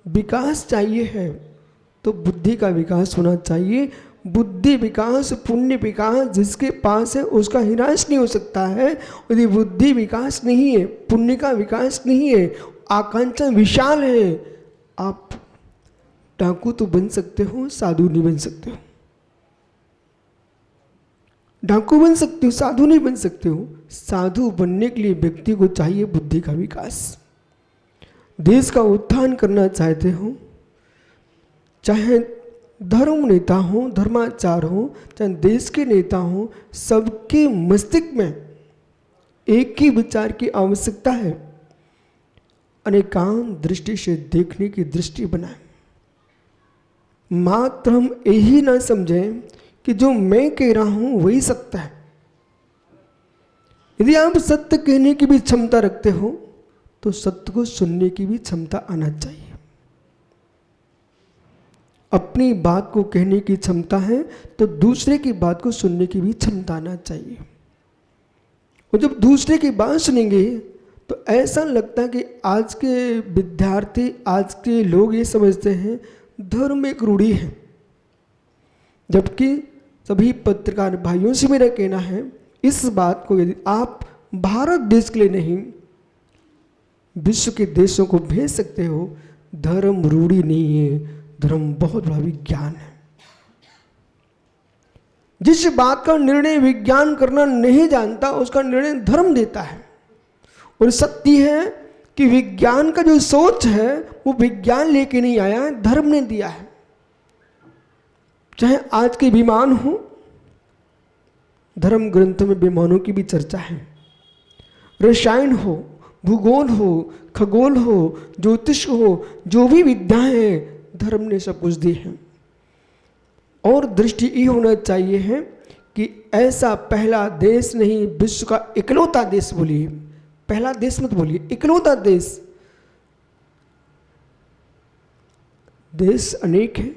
विकास चाहिए है तो बुद्धि का विकास होना चाहिए। बुद्धि विकास, पुण्य विकास जिसके पास है उसका हिराश नहीं हो सकता है। यदि बुद्धि विकास नहीं है, पुण्य का विकास नहीं है, आकांक्षा विशाल है, आप डाकू तो बन सकते हो, साधु नहीं बन सकते हो। डाकू बन सकते हो, साधु नहीं बन सकते हो। साधु बनने के लिए व्यक्ति को चाहिए बुद्धि का विकास। देश का उत्थान करना चाहते हो, चाहे धर्म नेता हो, धर्माचार हो, चाहे देश के नेता हो, सबके मस्तिष्क में एक ही विचार की आवश्यकता है, अनेकांत दृष्टि से देखने की दृष्टि बनाए। मात्र हम यही ना समझें कि जो मैं कह रहा हूं वही सत्य है। यदि आप सत्य कहने की भी क्षमता रखते हो तो सत्य को सुनने की भी क्षमता आना चाहिए। अपनी बात को कहने की क्षमता है तो दूसरे की बात को सुनने की भी क्षमता आना चाहिए। और जब दूसरे की बात सुनेंगे तो ऐसा लगता है कि आज के विद्यार्थी, आज के लोग ये समझते हैं धर्म एक रूढ़ी है। जबकि सभी पत्रकार भाइयों से मेरा कहना है, इस बात को यदि आप भारत देश के लिए नहीं विश्व के देशों को भेज सकते हो, धर्म रूढ़ी नहीं है, धर्म बहुत बड़ा विज्ञान है। जिस बात का निर्णय विज्ञान करना नहीं जानता उसका निर्णय धर्म देता है। और सत्य है कि विज्ञान का जो सोच है वो विज्ञान लेके नहीं आया है, धर्म ने दिया है। चाहे आज के विमान हो, धर्म ग्रंथों में विमानों की भी चर्चा है। रसायन हो, भूगोल हो, खगोल हो, ज्योतिष हो, जो भी विद्या है धर्म ने सब कुछ दी है। और दृष्टि ये होना चाहिए है कि ऐसा पहला देश नहीं, विश्व का इकलौता देश बोलिए, पहला देश मत बोलिए, इकलौता देश। देश अनेक है,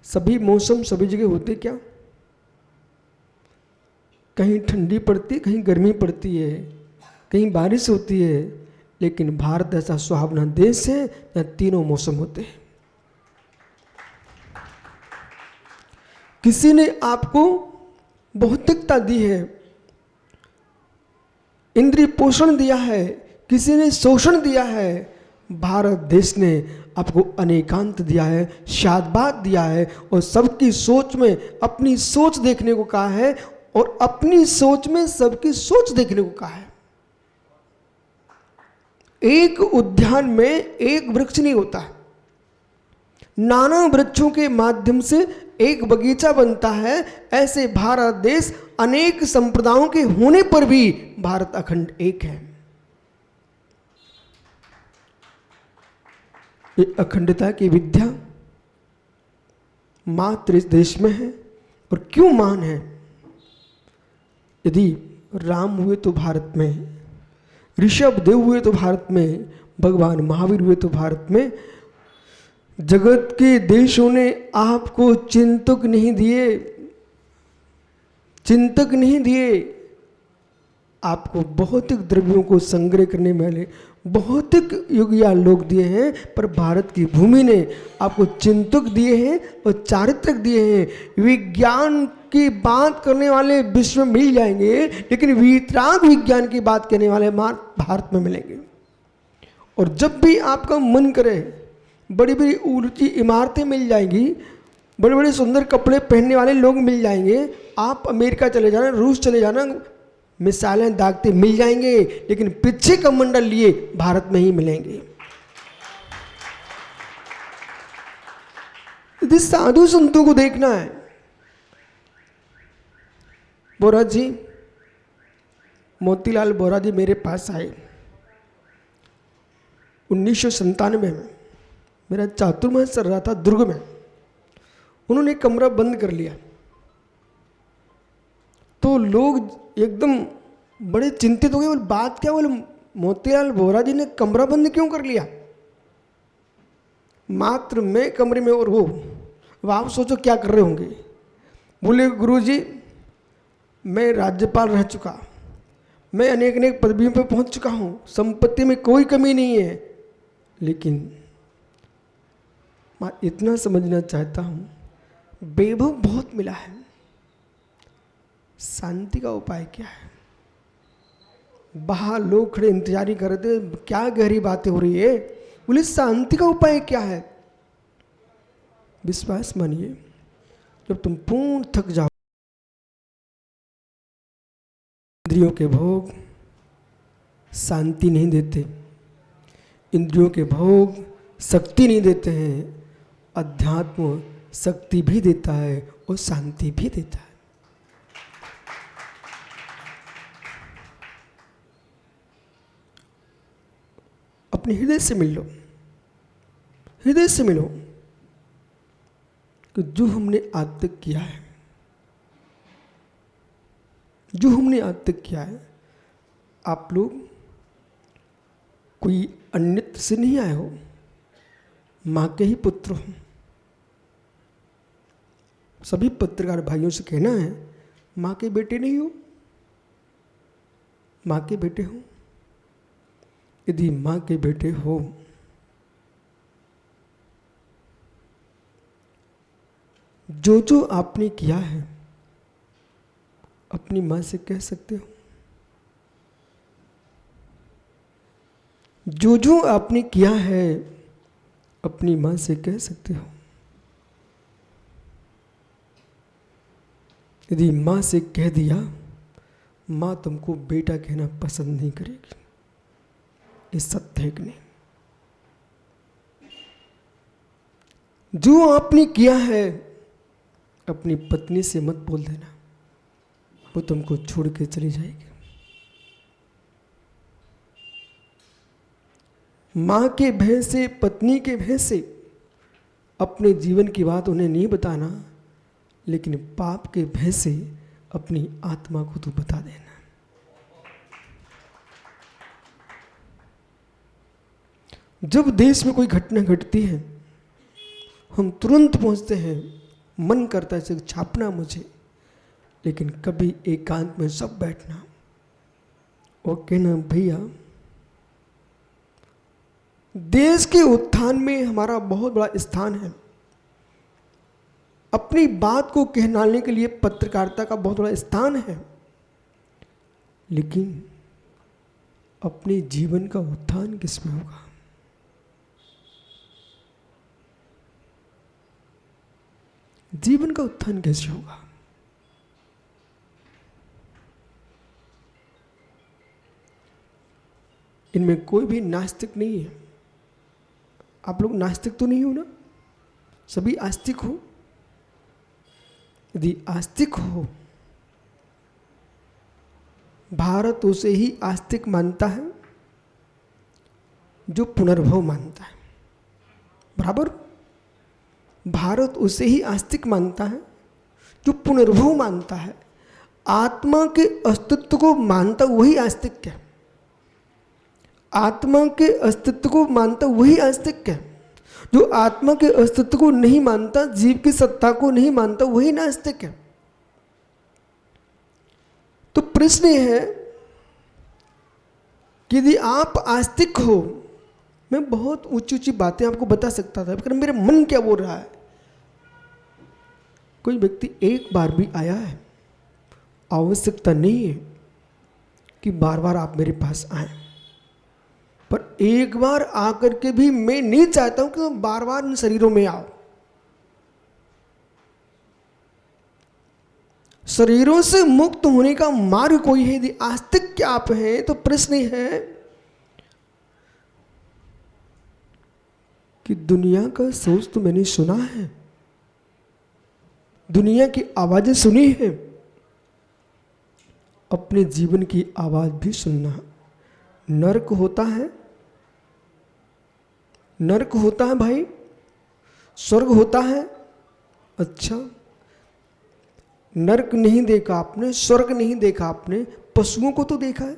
सभी मौसम सभी जगह होते क्या, कहीं ठंडी पड़ती, कहीं गर्मी पड़ती है, कहीं बारिश होती है, लेकिन भारत ऐसा सुहावना देश है जहाँ तीनों मौसम होते हैं। किसी ने आपको भौतिकता दी है, इंद्रिय पोषण दिया है, किसी ने शोषण दिया है। भारत देश ने आपको अनेकांत दिया है, शादबाद दिया है, और सबकी सोच में अपनी सोच देखने को कहा है, और अपनी सोच में सबकी सोच देखने को कहा है। एक उद्यान में एक वृक्ष नहीं होता है, नाना वृक्षों के माध्यम से एक बगीचा बनता है। ऐसे भारत देश अनेक संप्रदायों के होने पर भी भारत अखंड एक है। ये अखंडता की विद्या मात्र इस देश में है। और क्यों मान है? यदि राम हुए तो भारत में, ऋषभ देव हुए तो भारत में, भगवान महावीर हुए तो भारत में। जगत के देशों ने आपको चिंतक नहीं दिए, चिंतक नहीं दिए, आपको भौतिक द्रव्यों को संग्रह करने वाले भौतिक युगिया लोग दिए हैं, पर भारत की भूमि ने आपको चिंतक दिए हैं और चारित्रक दिए हैं। विज्ञान की बात करने वाले विश्व में मिल जाएंगे, लेकिन वीतराग विज्ञान की बात करने वाले भारत में मिलेंगे। और जब भी आपका मन करे, बड़ी बड़ी ऊंची इमारतें मिल जाएंगी, बड़े बड़े सुंदर कपड़े पहनने वाले लोग मिल जाएंगे। आप अमेरिका चले जाना, रूस चले जाना, मिसाइलें दागते मिल जाएंगे, लेकिन पीछे का मंडल लिए भारत में ही मिलेंगे। यदि साधु संतों को देखना है, बोरा जी, मोतीलाल बोरा जी मेरे पास आए 1997 में। मेरा चातुर्मास चल रहा था दुर्ग में। उन्होंने कमरा बंद कर लिया तो लोग एकदम बड़े चिंतित हो गए। बोले बात क्या? बोले मोतीलाल बोरा जी ने कमरा बंद क्यों कर लिया? मात्र मैं कमरे में और वो, अब आप सोचो क्या कर रहे होंगे। बोले गुरुजी, मैं राज्यपाल रह चुका, मैं अनेक अनेक पदवियों पर पहुंच चुका हूं, संपत्ति में कोई कमी नहीं है, लेकिन मैं इतना समझना चाहता हूँ, वैभव बहुत मिला है, शांति का उपाय क्या है? बाहर लोग खड़े इंतजारी कर रहे थे, क्या गहरी बातें हो रही है, बोले शांति का उपाय क्या है? विश्वास मानिए, जब तुम पूर्ण थक जाओ, इंद्रियों के भोग शांति नहीं देते, इंद्रियों के भोग शक्ति नहीं देते हैं, अध्यात्म शक्ति भी देता है और शांति भी देता है। अपने हृदय से मिल लो, हृदय से मिलो कि जो हमने आज तक किया है, जो हमने आज तक किया है, आप लोग कोई अन्यत्र से नहीं आए हो, माँ के ही पुत्र हो। सभी पत्रकार भाइयों से कहना है, माँ के बेटे नहीं हो, माँ के बेटे हो। यदि माँ के बेटे हो, जो जो आपने किया है अपनी माँ से कह सकते हो। जो जो आपने किया है अपनी माँ से कह सकते हो। यदि माँ से कह दिया, माँ तुमको बेटा कहना पसंद नहीं करेगी, ये सत्य है कि नहीं? जो आपने किया है अपनी पत्नी से मत बोल देना, वो तुमको छोड़ के चली जाएगी। माँ के भय से, पत्नी के भय से अपने जीवन की बात उन्हें नहीं बताना, लेकिन पाप के भय से अपनी आत्मा को तो बता देना। जब देश में कोई घटना घटती है, हम तुरंत पहुंचते हैं, मन करता है इसे छापना मुझे, लेकिन कभी एकांत में सब बैठना और कहना, भैया देश के उत्थान में हमारा बहुत बड़ा स्थान है। अपनी बात को कहलाने के लिए पत्रकारिता का बहुत बड़ा स्थान है, लेकिन अपने जीवन का उत्थान किसमें होगा? जीवन का उत्थान कैसे होगा? इनमें कोई भी नास्तिक नहीं है। आप लोग नास्तिक तो नहीं हो ना? सभी आस्तिक हो। यदि आस्तिक हो, भारत उसे ही आस्तिक मानता है जो पुनर्भव मानता है। बराबर? भारत उसे ही आस्तिक मानता है जो पुनर्भव मानता है। आत्मा के अस्तित्व को मानता वही आस्तिक है। आत्मा के अस्तित्व को मानता वही आस्तिक है। जो आत्मा के अस्तित्व को नहीं मानता, जीव की सत्ता को नहीं मानता, वही नास्तिक है। तो प्रश्न यह है कि यदि आप आस्तिक हो, मैं बहुत ऊंची ऊंची बातें आपको बता सकता था, पर मेरा मन क्या बोल रहा है। कोई व्यक्ति एक बार भी आया है, आवश्यकता नहीं है कि बार बार आप मेरे पास आए, पर एक बार आकर के भी मैं नहीं चाहता हूं कि बार बार इन शरीरों में आओ। शरीरों से मुक्त होने का मार्ग कोई है। यदि आस्तिक क्या आप हैं, तो प्रश्न है कि दुनिया का सोच तो मैंने सुना है, दुनिया की आवाजें सुनी है, अपने जीवन की आवाज भी सुनना। नर्क होता है, नर्क होता है भाई, स्वर्ग होता है। अच्छा, नर्क नहीं देखा आपने, स्वर्ग नहीं देखा आपने, पशुओं को तो देखा है,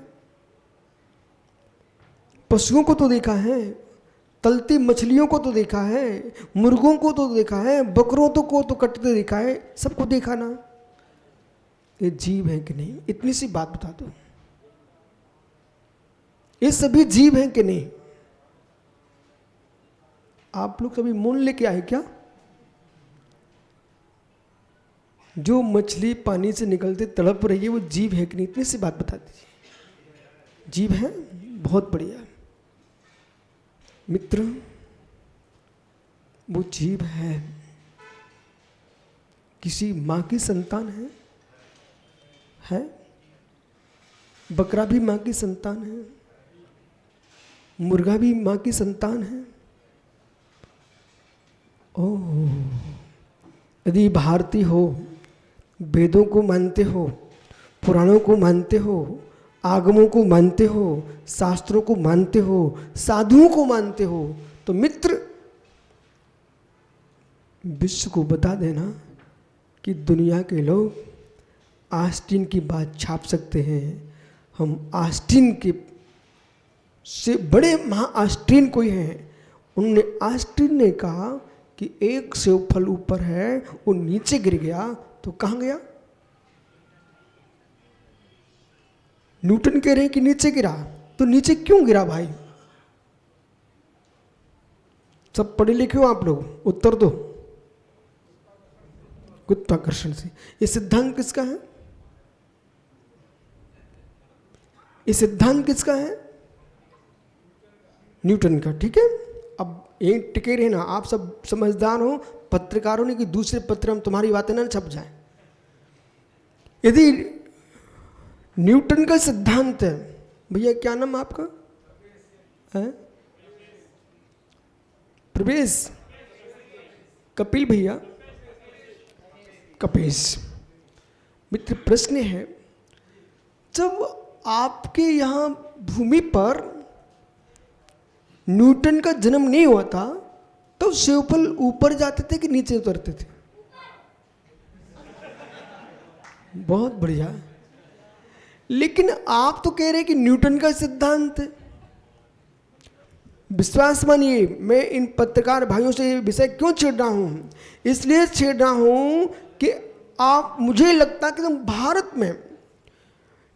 पशुओं को तो देखा है, तलती मछलियों को तो देखा है, मुर्गों को तो देखा है, बकरों को तो कटते देखा है, सबको देखा ना। ये जीव है कि नहीं? इतनी सी बात बता दो, ये सभी जीव हैं कि नहीं? आप लोग कभी मोन लेके आए क्या? जो मछली पानी से निकलते तड़प रही है वो जीव है कि नहीं? इतनी सी बात बता दीजिए। जीव है? बहुत बढ़िया मित्र, वो जीव है, किसी माँ की संतान है? बकरा भी माँ की संतान है, मुर्गा भी माँ की संतान है। ओह, यदि भारतीय हो, वेदों को मानते हो, पुराणों को मानते हो, आगमों को मानते हो, शास्त्रों को मानते हो, साधुओं को मानते हो, तो मित्र विश्व को बता देना कि दुनिया के लोग आस्टीन की बात छाप सकते हैं। हम आस्टीन के से बड़े महा आस्टीन कोई हैं, उन्होंने आस्टीन ने कहा कि एक सेब फल ऊपर है, वो नीचे गिर गया तो कहाँ गया? न्यूटन कह रहे हैं कि नीचे गिरा, तो नीचे क्यों गिरा भाई? सब पढ़े लिखे हो आप लोग, उत्तर दो। गुरुत्वाकर्षण से। ये सिद्धांत किसका है? ये सिद्धांत किसका है? न्यूटन का। ठीक है, अब यही टिके रहना, आप सब समझदार हो, पत्रकारों ने कि दूसरे पत्र में तुम्हारी बातें ना छप जाए। यदि न्यूटन का सिद्धांत है, भैया क्या नाम आपका है? प्रवेश, कपिल भैया, कपेश। मित्र प्रश्न है, जब आपके यहाँ भूमि पर न्यूटन का जन्म नहीं हुआ था तो सेवफल ऊपर जाते थे कि नीचे उतरते थे? बहुत बढ़िया। लेकिन आप तो कह रहे हैं कि न्यूटन का सिद्धांत है। विश्वास मानिए, मैं इन पत्रकार भाइयों से ये विषय क्यों छेड़ रहा हूँ? इसलिए छेड़ रहा हूँ कि आप, मुझे लगता है कि तुम भारत में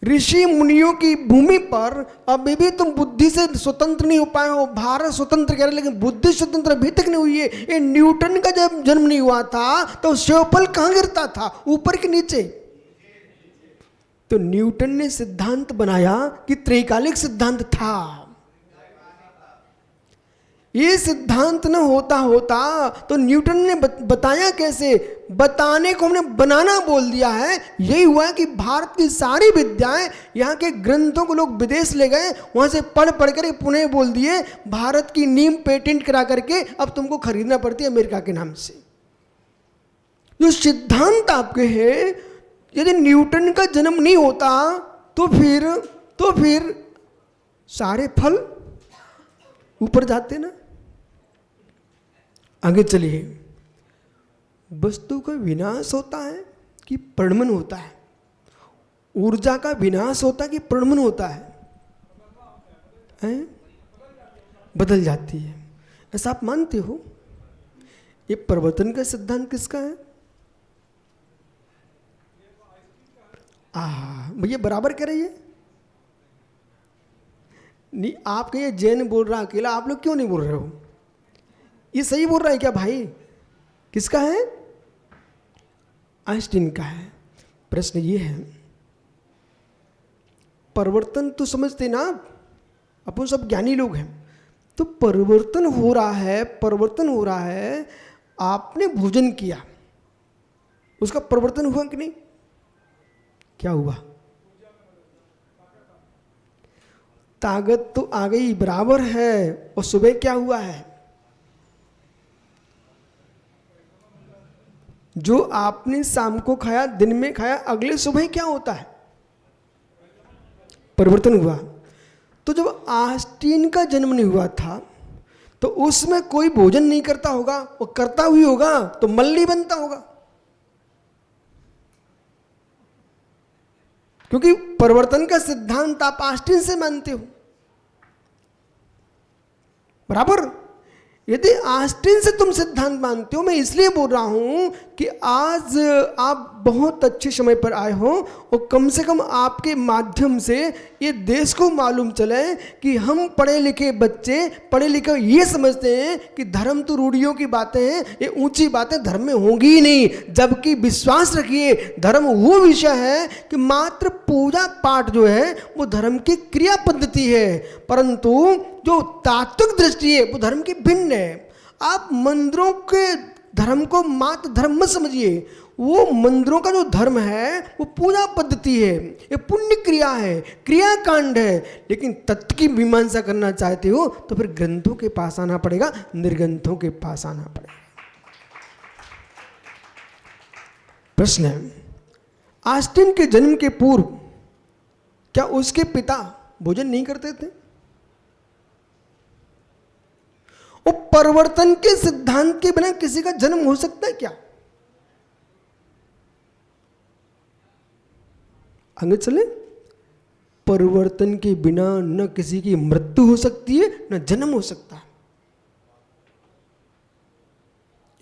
ऋषि मुनियों की भूमि पर अभी भी तुम बुद्धि से स्वतंत्र नहीं हो पाए हो। भारत स्वतंत्र कह रहे, लेकिन बुद्धि स्वतंत्र अभी तक नहीं हुई है। ये न्यूटन का जब जन्म नहीं हुआ था तो सेवफल कहाँ गिरता था, ऊपर के नीचे? तो न्यूटन ने सिद्धांत बनाया कि त्रैकालिक सिद्धांत था। ये सिद्धांत न होता तो न्यूटन ने बताया कैसे? बताने को हमने बनाना बोल दिया है। यही हुआ है कि भारत की सारी विद्याएं, यहाँ के ग्रंथों को लोग विदेश ले गए, वहां से पढ़ कर पुणे बोल दिए, भारत की नीम पेटेंट करा करके अब तुमको खरीदना पड़ती है अमेरिका के नाम से। जो सिद्धांत आपके हैं, यदि न्यूटन का जन्म नहीं होता तो फिर सारे फल ऊपर जाते ना। आगे चलिए, वस्तु का विनाश होता है कि प्रणमन होता है? ऊर्जा का विनाश होता है कि प्रणमन होता है? बदल जाती है, ऐसा आप मानते हो? ये परिवर्तन का सिद्धांत किसका है? भैया बराबर कह रही है। नहीं, आप कहिए जैन बोल रहा अकेला, आप लोग क्यों नहीं बोल रहे हो? ये सही बोल रहा है क्या भाई? किसका है? आइंस्टीन का है। प्रश्न ये है, परिवर्तन तो समझते ना, अपन सब ज्ञानी लोग हैं, तो परिवर्तन हो रहा है। आपने भोजन किया, उसका परिवर्तन हुआ कि नहीं? क्या हुआ? ताकत तो आ गई, बराबर है। और सुबह क्या हुआ है? जो आपने शाम को खाया, दिन में खाया, अगले सुबह क्या होता है? परिवर्तन हुआ। तो जब आइंस्टीन का जन्म नहीं हुआ था तो उसमें कोई भोजन नहीं करता होगा, वो करता हुई होगा तो मल्ली बनता होगा, क्योंकि परिवर्तन का सिद्धांत आप आइंस्टीन से मानते हो, बराबर। यदि आस्टीन से तुम सिद्धांत मानते हो, मैं इसलिए बोल रहा हूं कि आज आप बहुत अच्छे समय पर आए हो और कम से कम आपके माध्यम से ये देश को मालूम चले कि हम पढ़े लिखे बच्चे पढ़े लिखे ये समझते हैं कि धर्म तो रूढ़ियों की बातें हैं, ये ऊंची बातें धर्म में होंगी ही नहीं। जबकि विश्वास रखिए, धर्म वो विषय है कि मात्र पूजा पाठ जो है वो धर्म की क्रिया पद्धति है, परंतु जो तात्विक दृष्टि है वो धर्म की भिन्न है। आप मंदिरों के धर्म को मात्र धर्म मत समझिए, वो मंदिरों का जो धर्म है वो पूजा पद्धति है, ये पुण्य क्रिया है, क्रियाकांड है। लेकिन तत्व की मीमांसा करना चाहते हो तो फिर ग्रंथों के पास आना पड़ेगा, निर्ग्रंथों के पास आना पड़ेगा। प्रश्न है, आस्टीन के जन्म के पूर्व क्या उसके पिता भोजन नहीं करते थे? और परिवर्तन के सिद्धांत के बिना किसी का जन्म हो सकता है क्या? आगे चले, परिवर्तन के बिना न किसी की मृत्यु हो सकती है न जन्म हो सकता है।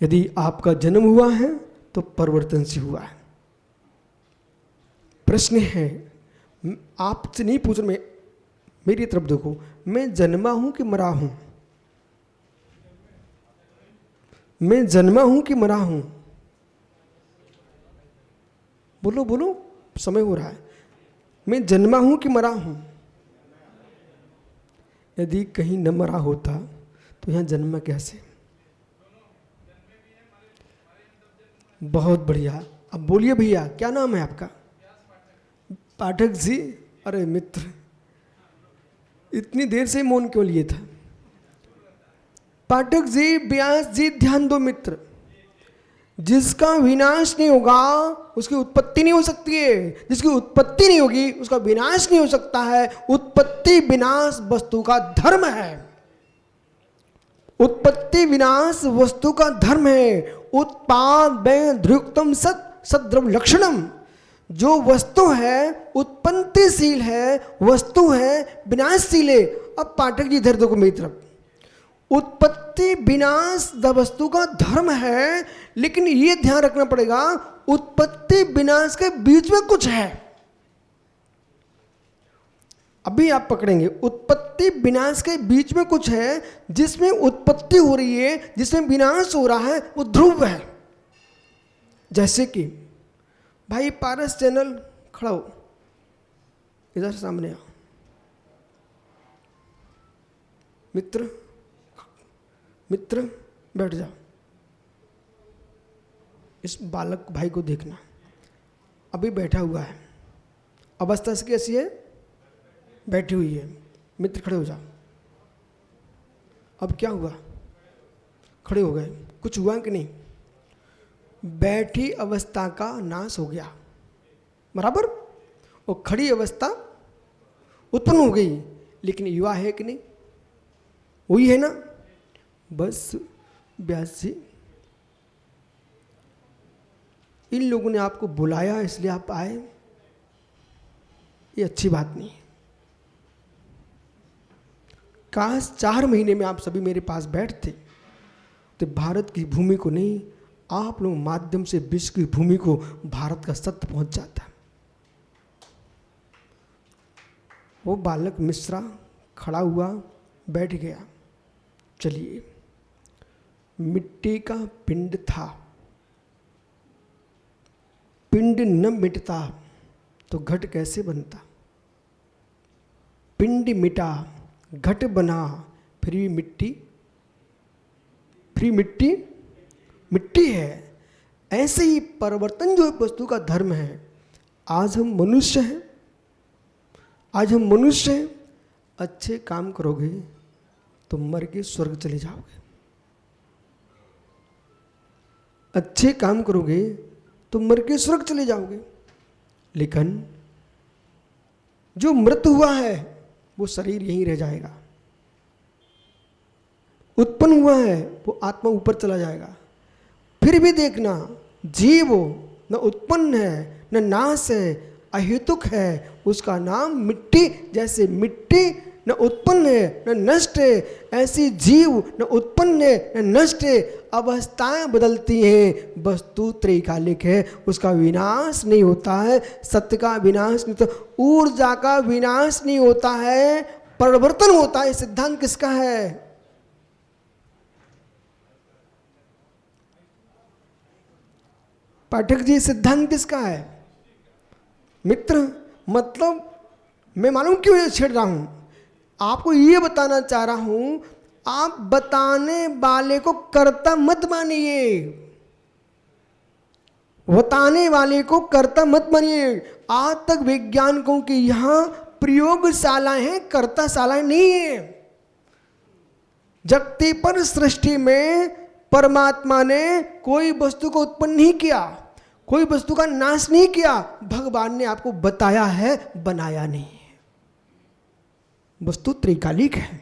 यदि आपका जन्म हुआ है तो परिवर्तन से हुआ है। प्रश्न है, आपसे नहीं पूछ रहा, मेरी तरफ देखो, मैं जन्मा हूं कि मरा हूं? मैं जन्मा हूं कि मरा हूं? बोलो बोलो, समय हो रहा है। मैं जन्मा हूं कि मरा हूं? यदि कहीं न मरा होता तो यहां जन्मा कैसे? बहुत बढ़िया। अब बोलिए भैया, क्या नाम है आपका? पाठक जी। अरे मित्र, इतनी देर से मौन क्यों लिए था? पाठक जी, व्यास जी, ध्यान दो मित्र, जिसका विनाश नहीं होगा उसकी उत्पत्ति नहीं हो सकती है, जिसकी उत्पत्ति नहीं होगी उसका विनाश नहीं हो सकता है। उत्पत्ति विनाश वस्तु का धर्म है, उत्पत्ति विनाश वस्तु का धर्म है। उत्पाद में ध्रुवतम सत सद्रव लक्षणम, जो वस्तु है उत्पत्तिशील है, वस्तु है विनाशशील है। अब पाठक जी इधर देखो मेरी तरफ, उत्पत्ति विनाश वस्तु का धर्म है, लेकिन यह ध्यान रखना पड़ेगा उत्पत्ति विनाश के बीच में कुछ है। अभी आप पकड़ेंगे, उत्पत्ति विनाश के बीच में कुछ है, जिसमें उत्पत्ति हो रही है, जिसमें विनाश हो रहा है, वो ध्रुव है। जैसे कि भाई पारस चैनल, खड़ा हो, इधर सामने आओ। मित्र मित्र बैठ जाओ। इस बालक भाई को देखना, अभी बैठा हुआ है, अवस्था से कैसी है? बैठी हुई है। मित्र खड़े हो जाओ। अब क्या हुआ? खड़े हो गए, कुछ हुआ कि नहीं? बैठी अवस्था का नाश हो गया, बराबर, और खड़ी अवस्था उत्पन्न हो गई। लेकिन युवा है कि नहीं? वही है ना? बस व्यास जी, इन लोगों ने आपको बुलाया इसलिए आप आए, ये अच्छी बात नहीं है। काश 4 महीने में आप सभी मेरे पास बैठते तो भारत की भूमि को नहीं, आप लोग माध्यम से विश्व की भूमि को भारत का सत्य पहुंच जाता। वो बालक मिश्रा खड़ा हुआ, बैठ गया। चलिए, मिट्टी का पिंड था, पिंड न मिटता तो घट कैसे बनता? पिंड मिटा, घट बना, फिर भी मिट्टी, फिर मिट्टी मिट्टी है। ऐसे ही परिवर्तन जो वस्तु का धर्म है। आज हम मनुष्य हैं, आज हम मनुष्य हैं, अच्छे काम करोगे तो मर के स्वर्ग चले जाओगे, अच्छे काम करोगे तो मर के स्वर्ग चले जाओगे। लेकिन जो मृत हुआ है वो शरीर यहीं रह जाएगा, उत्पन्न हुआ है वो आत्मा ऊपर चला जाएगा। फिर भी देखना, जीव न उत्पन्न है न नाश है, अहेतुक है, उसका नाम मिट्टी। जैसे मिट्टी न उत्पन्न है न नष्ट है, ऐसी जीव न उत्पन्न है न नष्ट है, अवस्थाएं बदलती हैं, वस्तु त्रैकालिक है, उसका विनाश नहीं होता है, सत्य का विनाश नहीं होता, ऊर्जा का विनाश नहीं होता है, परिवर्तन होता है। सिद्धांत किसका है? पाठक जी, सिद्धांत किसका है? मित्र, मतलब मैं मालूम क्यों ये छेड़ रहा हूं, आपको ये बताना चाह रहा हूं, आप बताने वाले को कर्ता मत मानिए, बताने वाले को कर्ता मत मानिए। आज तक वैज्ञानिकों की यहां प्रयोगशालाएं हैं, कर्ताशालाएं नहीं है। जगती पर सृष्टि में परमात्मा ने कोई वस्तु को उत्पन्न नहीं किया, कोई वस्तु का नाश नहीं किया, भगवान ने आपको बताया है, बनाया नहीं है। वस्तु त्रैकालिक है।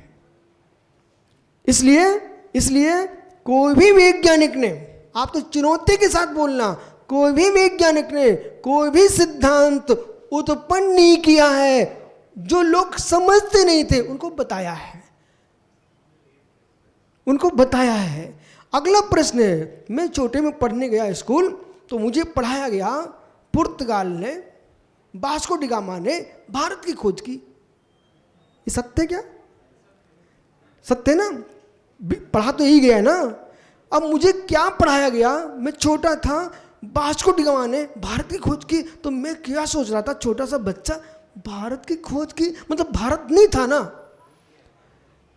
इसलिए कोई भी वैज्ञानिक ने, आप तो चुनौती के साथ बोलना, कोई भी वैज्ञानिक ने कोई भी सिद्धांत उत्पन्न नहीं किया है, जो लोग समझते नहीं थे उनको बताया है, उनको बताया है। अगला प्रश्न है, मैं छोटे में पढ़ने गया स्कूल, तो मुझे पढ़ाया गया पुर्तगाल ने, वास्को डी गामा ने भारत की खोज की। ये सत्य है क्या? सत्य है ना? पढ़ा तो यही गया है ना। अब मुझे क्या पढ़ाया गया, मैं छोटा था, वास्को डी गामा ने भारत की खोज की, तो मैं क्या सोच रहा था, छोटा सा बच्चा, भारत की खोज की मतलब भारत नहीं था ना,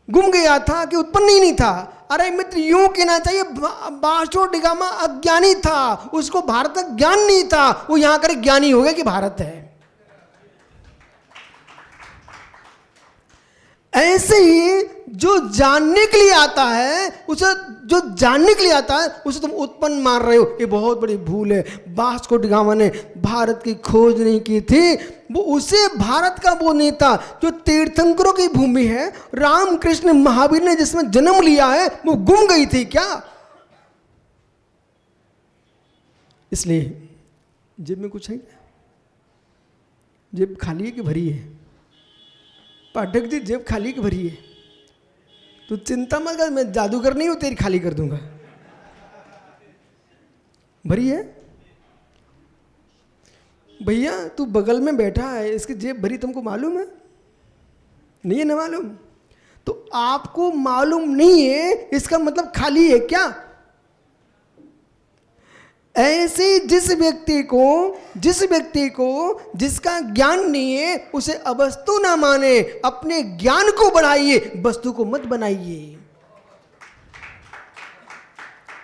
गुम गया था कि उत्पन्न ही नहीं था। अरे मित्र, यूं कहना चाहिए, वास्को डी गामा अज्ञानी था, उसको भारत का ज्ञान नहीं था, वो यहां कर ज्ञानी हो गया कि भारत है। ऐसे ही जो जानने के लिए आता है, उसे जो जानने के लिए आता है उसे तुम उत्पन्न मान रहे हो, ये बहुत बड़ी भूल है। वास्को डी गामा ने भारत की खोज नहीं की थी, वो उसे भारत का वो नहीं था जो तीर्थंकरों की भूमि है, रामकृष्ण महावीर ने जिसमें जन्म लिया है, वो गुम गई थी क्या? इसलिए जेब में कुछ है? जेब खाली है कि भरी है? पाठक जी, जेब खाली की भरी है? तो चिंता मत कर, मैं जादूगर नहीं हूं, तेरी खाली कर दूंगा। भरी है? भैया तू बगल में बैठा है, इसकी जेब भरी तुमको मालूम है? नहीं है ना मालूम? तो आपको मालूम नहीं है इसका मतलब खाली है क्या? ऐसे जिस व्यक्ति को जिसका ज्ञान नहीं है, उसे अवस्तु ना माने, अपने ज्ञान को बढ़ाइए, वस्तु को मत बनाइए।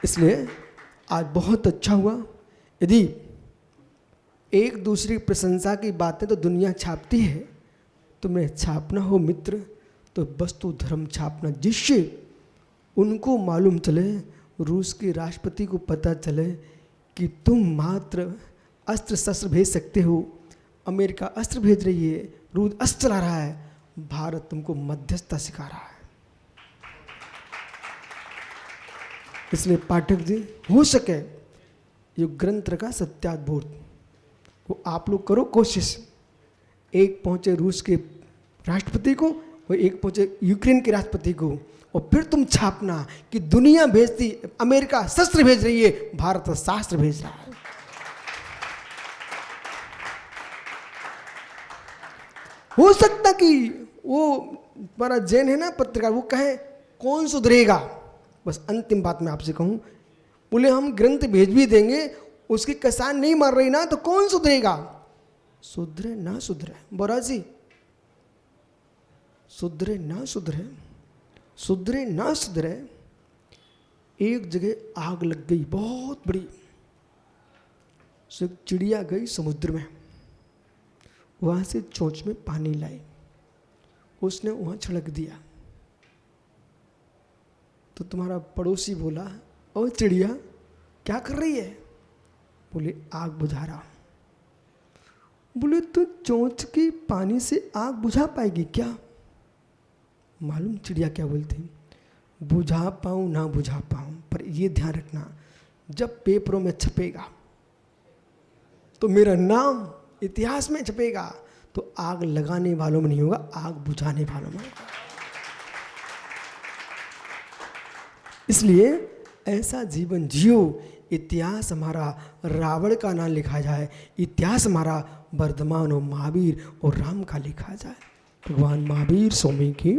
इसलिए आज बहुत अच्छा हुआ। यदि एक दूसरी प्रशंसा की बातें तो दुनिया छापती है, तुम्हें छापना हो मित्र तो वस्तु धर्म छापना, जिससे उनको मालूम चले, रूस के राष्ट्रपति को पता चले कि तुम मात्र अस्त्र शस्त्र भेज सकते हो, अमेरिका अस्त्र भेज रही है, रूस अस्त्र चला रहा है, भारत तुमको मध्यस्थता सिखा रहा है। इसलिए पाठक जी, हो सके ये ग्रंथ का सत्याद्भुत वो आप लोग करो कोशिश। एक पहुंचे रूस के राष्ट्रपति को और एक पहुंचे यूक्रेन के राष्ट्रपति को, और फिर तुम छापना कि दुनिया भेजती, अमेरिका शस्त्र भेज रही है, भारत शास्त्र भेज रहा है। हो सकता कि वो हमारा जैन है ना पत्रकार, वो कहे कौन सुधरेगा। बस अंतिम बात मैं आपसे कहूं, बोले हम ग्रंथ भेज भी देंगे, उसकी कसान नहीं मर रही ना, तो कौन सुधरेगा? सुधरे ना सुधरे बोरा जी, सुधरे ना सुधरे, सुधरे ना सुधरे। एक जगह आग लग गई बहुत बड़ी, चिड़िया गई समुद्र में, वहां से चोंच में पानी लाई, उसने वहां छिड़क दिया। तो तुम्हारा पड़ोसी बोला, ओ चिड़िया क्या कर रही है? बोले आग बुझा रहा। बोले तो चोंच की पानी से आग बुझा पाएगी क्या? मालूम चिड़िया क्या बोलती? बुझा पाऊँ ना बुझा पाऊँ, पर ये ध्यान रखना, जब पेपरों में छपेगा तो मेरा नाम इतिहास में छपेगा, तो आग लगाने वालों में नहीं होगा, आग बुझाने वालों में होगा। इसलिए ऐसा जीवन जियो, इतिहास हमारा रावण का ना लिखा जाए, इतिहास हमारा वर्धमान और महावीर और राम का लिखा जाए। भगवान महावीर स्वामी की।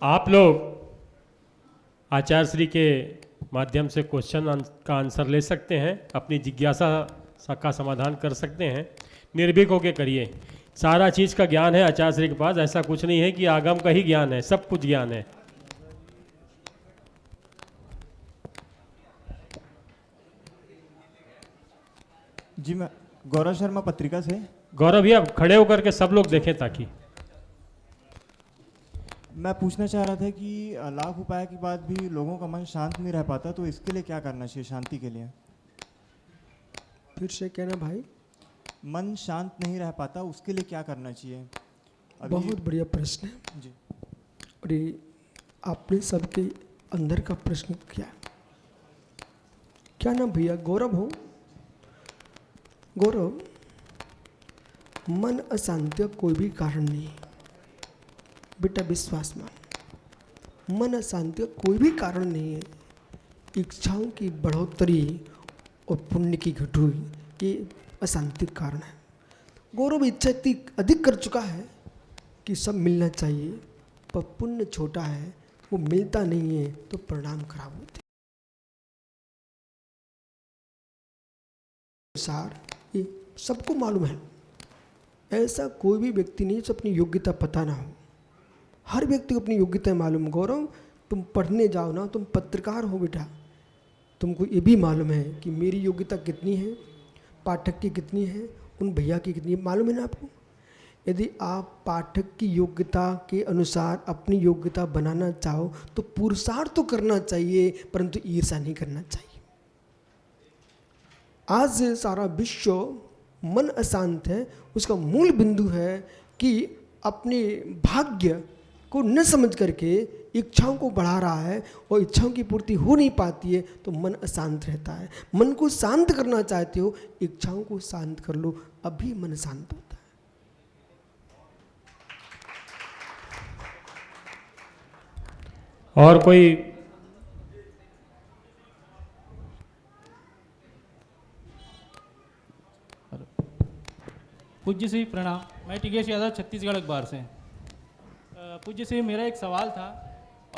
आप लोग आचार्य श्री के माध्यम से क्वेश्चन का आंसर ले सकते हैं, अपनी जिज्ञासा का समाधान कर सकते हैं। निर्भीक होकर करिए। सारा चीज़ का ज्ञान है आचार्य श्री के पास, ऐसा कुछ नहीं है कि आगम का ही ज्ञान है, सब कुछ ज्ञान है। जी मैं गौरव शर्मा पत्रिका से। गौरव भैया खड़े होकर के सब लोग देखें ताकि। मैं पूछना चाह रहा था कि लाख उपाय के बाद भी लोगों का मन शांत नहीं रह पाता, तो इसके लिए क्या करना चाहिए शांति के लिए? फिर से कहना भाई। मन शांत नहीं रह पाता, उसके लिए क्या करना चाहिए? बहुत बढ़िया प्रश्न है जी। और ये आपने सबके अंदर का प्रश्न किया। क्या नाम भैया? गौरव हो? गौरव, मन अशांति का कोई भी कारण नहीं है बेटा, विश्वास मान। मन अशांति का कोई भी कारण नहीं है। इच्छाओं की बढ़ोतरी और पुण्य की घटोई, ये अशांति का कारण है। गौरव इच्छा इतनी अधिक कर चुका है कि सब मिलना चाहिए, पर पुण्य छोटा है, वो मिलता नहीं है तो परिणाम खराब होते अनुसार। ये सबको मालूम है। ऐसा कोई भी व्यक्ति नहीं जो अपनी योग्यता पता ना हो। हर व्यक्ति को अपनी योग्यता मालूम। गौरव, तुम पढ़ने जाओ ना, तुम पत्रकार हो बेटा, तुमको ये भी मालूम है कि मेरी योग्यता कितनी है, पाठक की कितनी है, उन भैया की कितनी है, मालूम है ना आपको। यदि आप पाठक की योग्यता के अनुसार अपनी योग्यता बनाना चाहो तो पुरुषार्थ तो करना चाहिए, परंतु ईर्ष्या नहीं करना चाहिए। आज सारा विश्व मन अशांत है, उसका मूल बिंदु है कि अपने भाग्य को न समझ करके इच्छाओं को बढ़ा रहा है और इच्छाओं की पूर्ति हो नहीं पाती है तो मन अशांत रहता है। मन को शांत करना चाहते हो, इच्छाओं को शांत कर लो, अभी मन शांत होता है। और कोई? पूज्य श्री प्रणाम। मैं टिकेश यादव छत्तीसगढ़ अखबार से। पूज्य श्री, मेरा एक सवाल था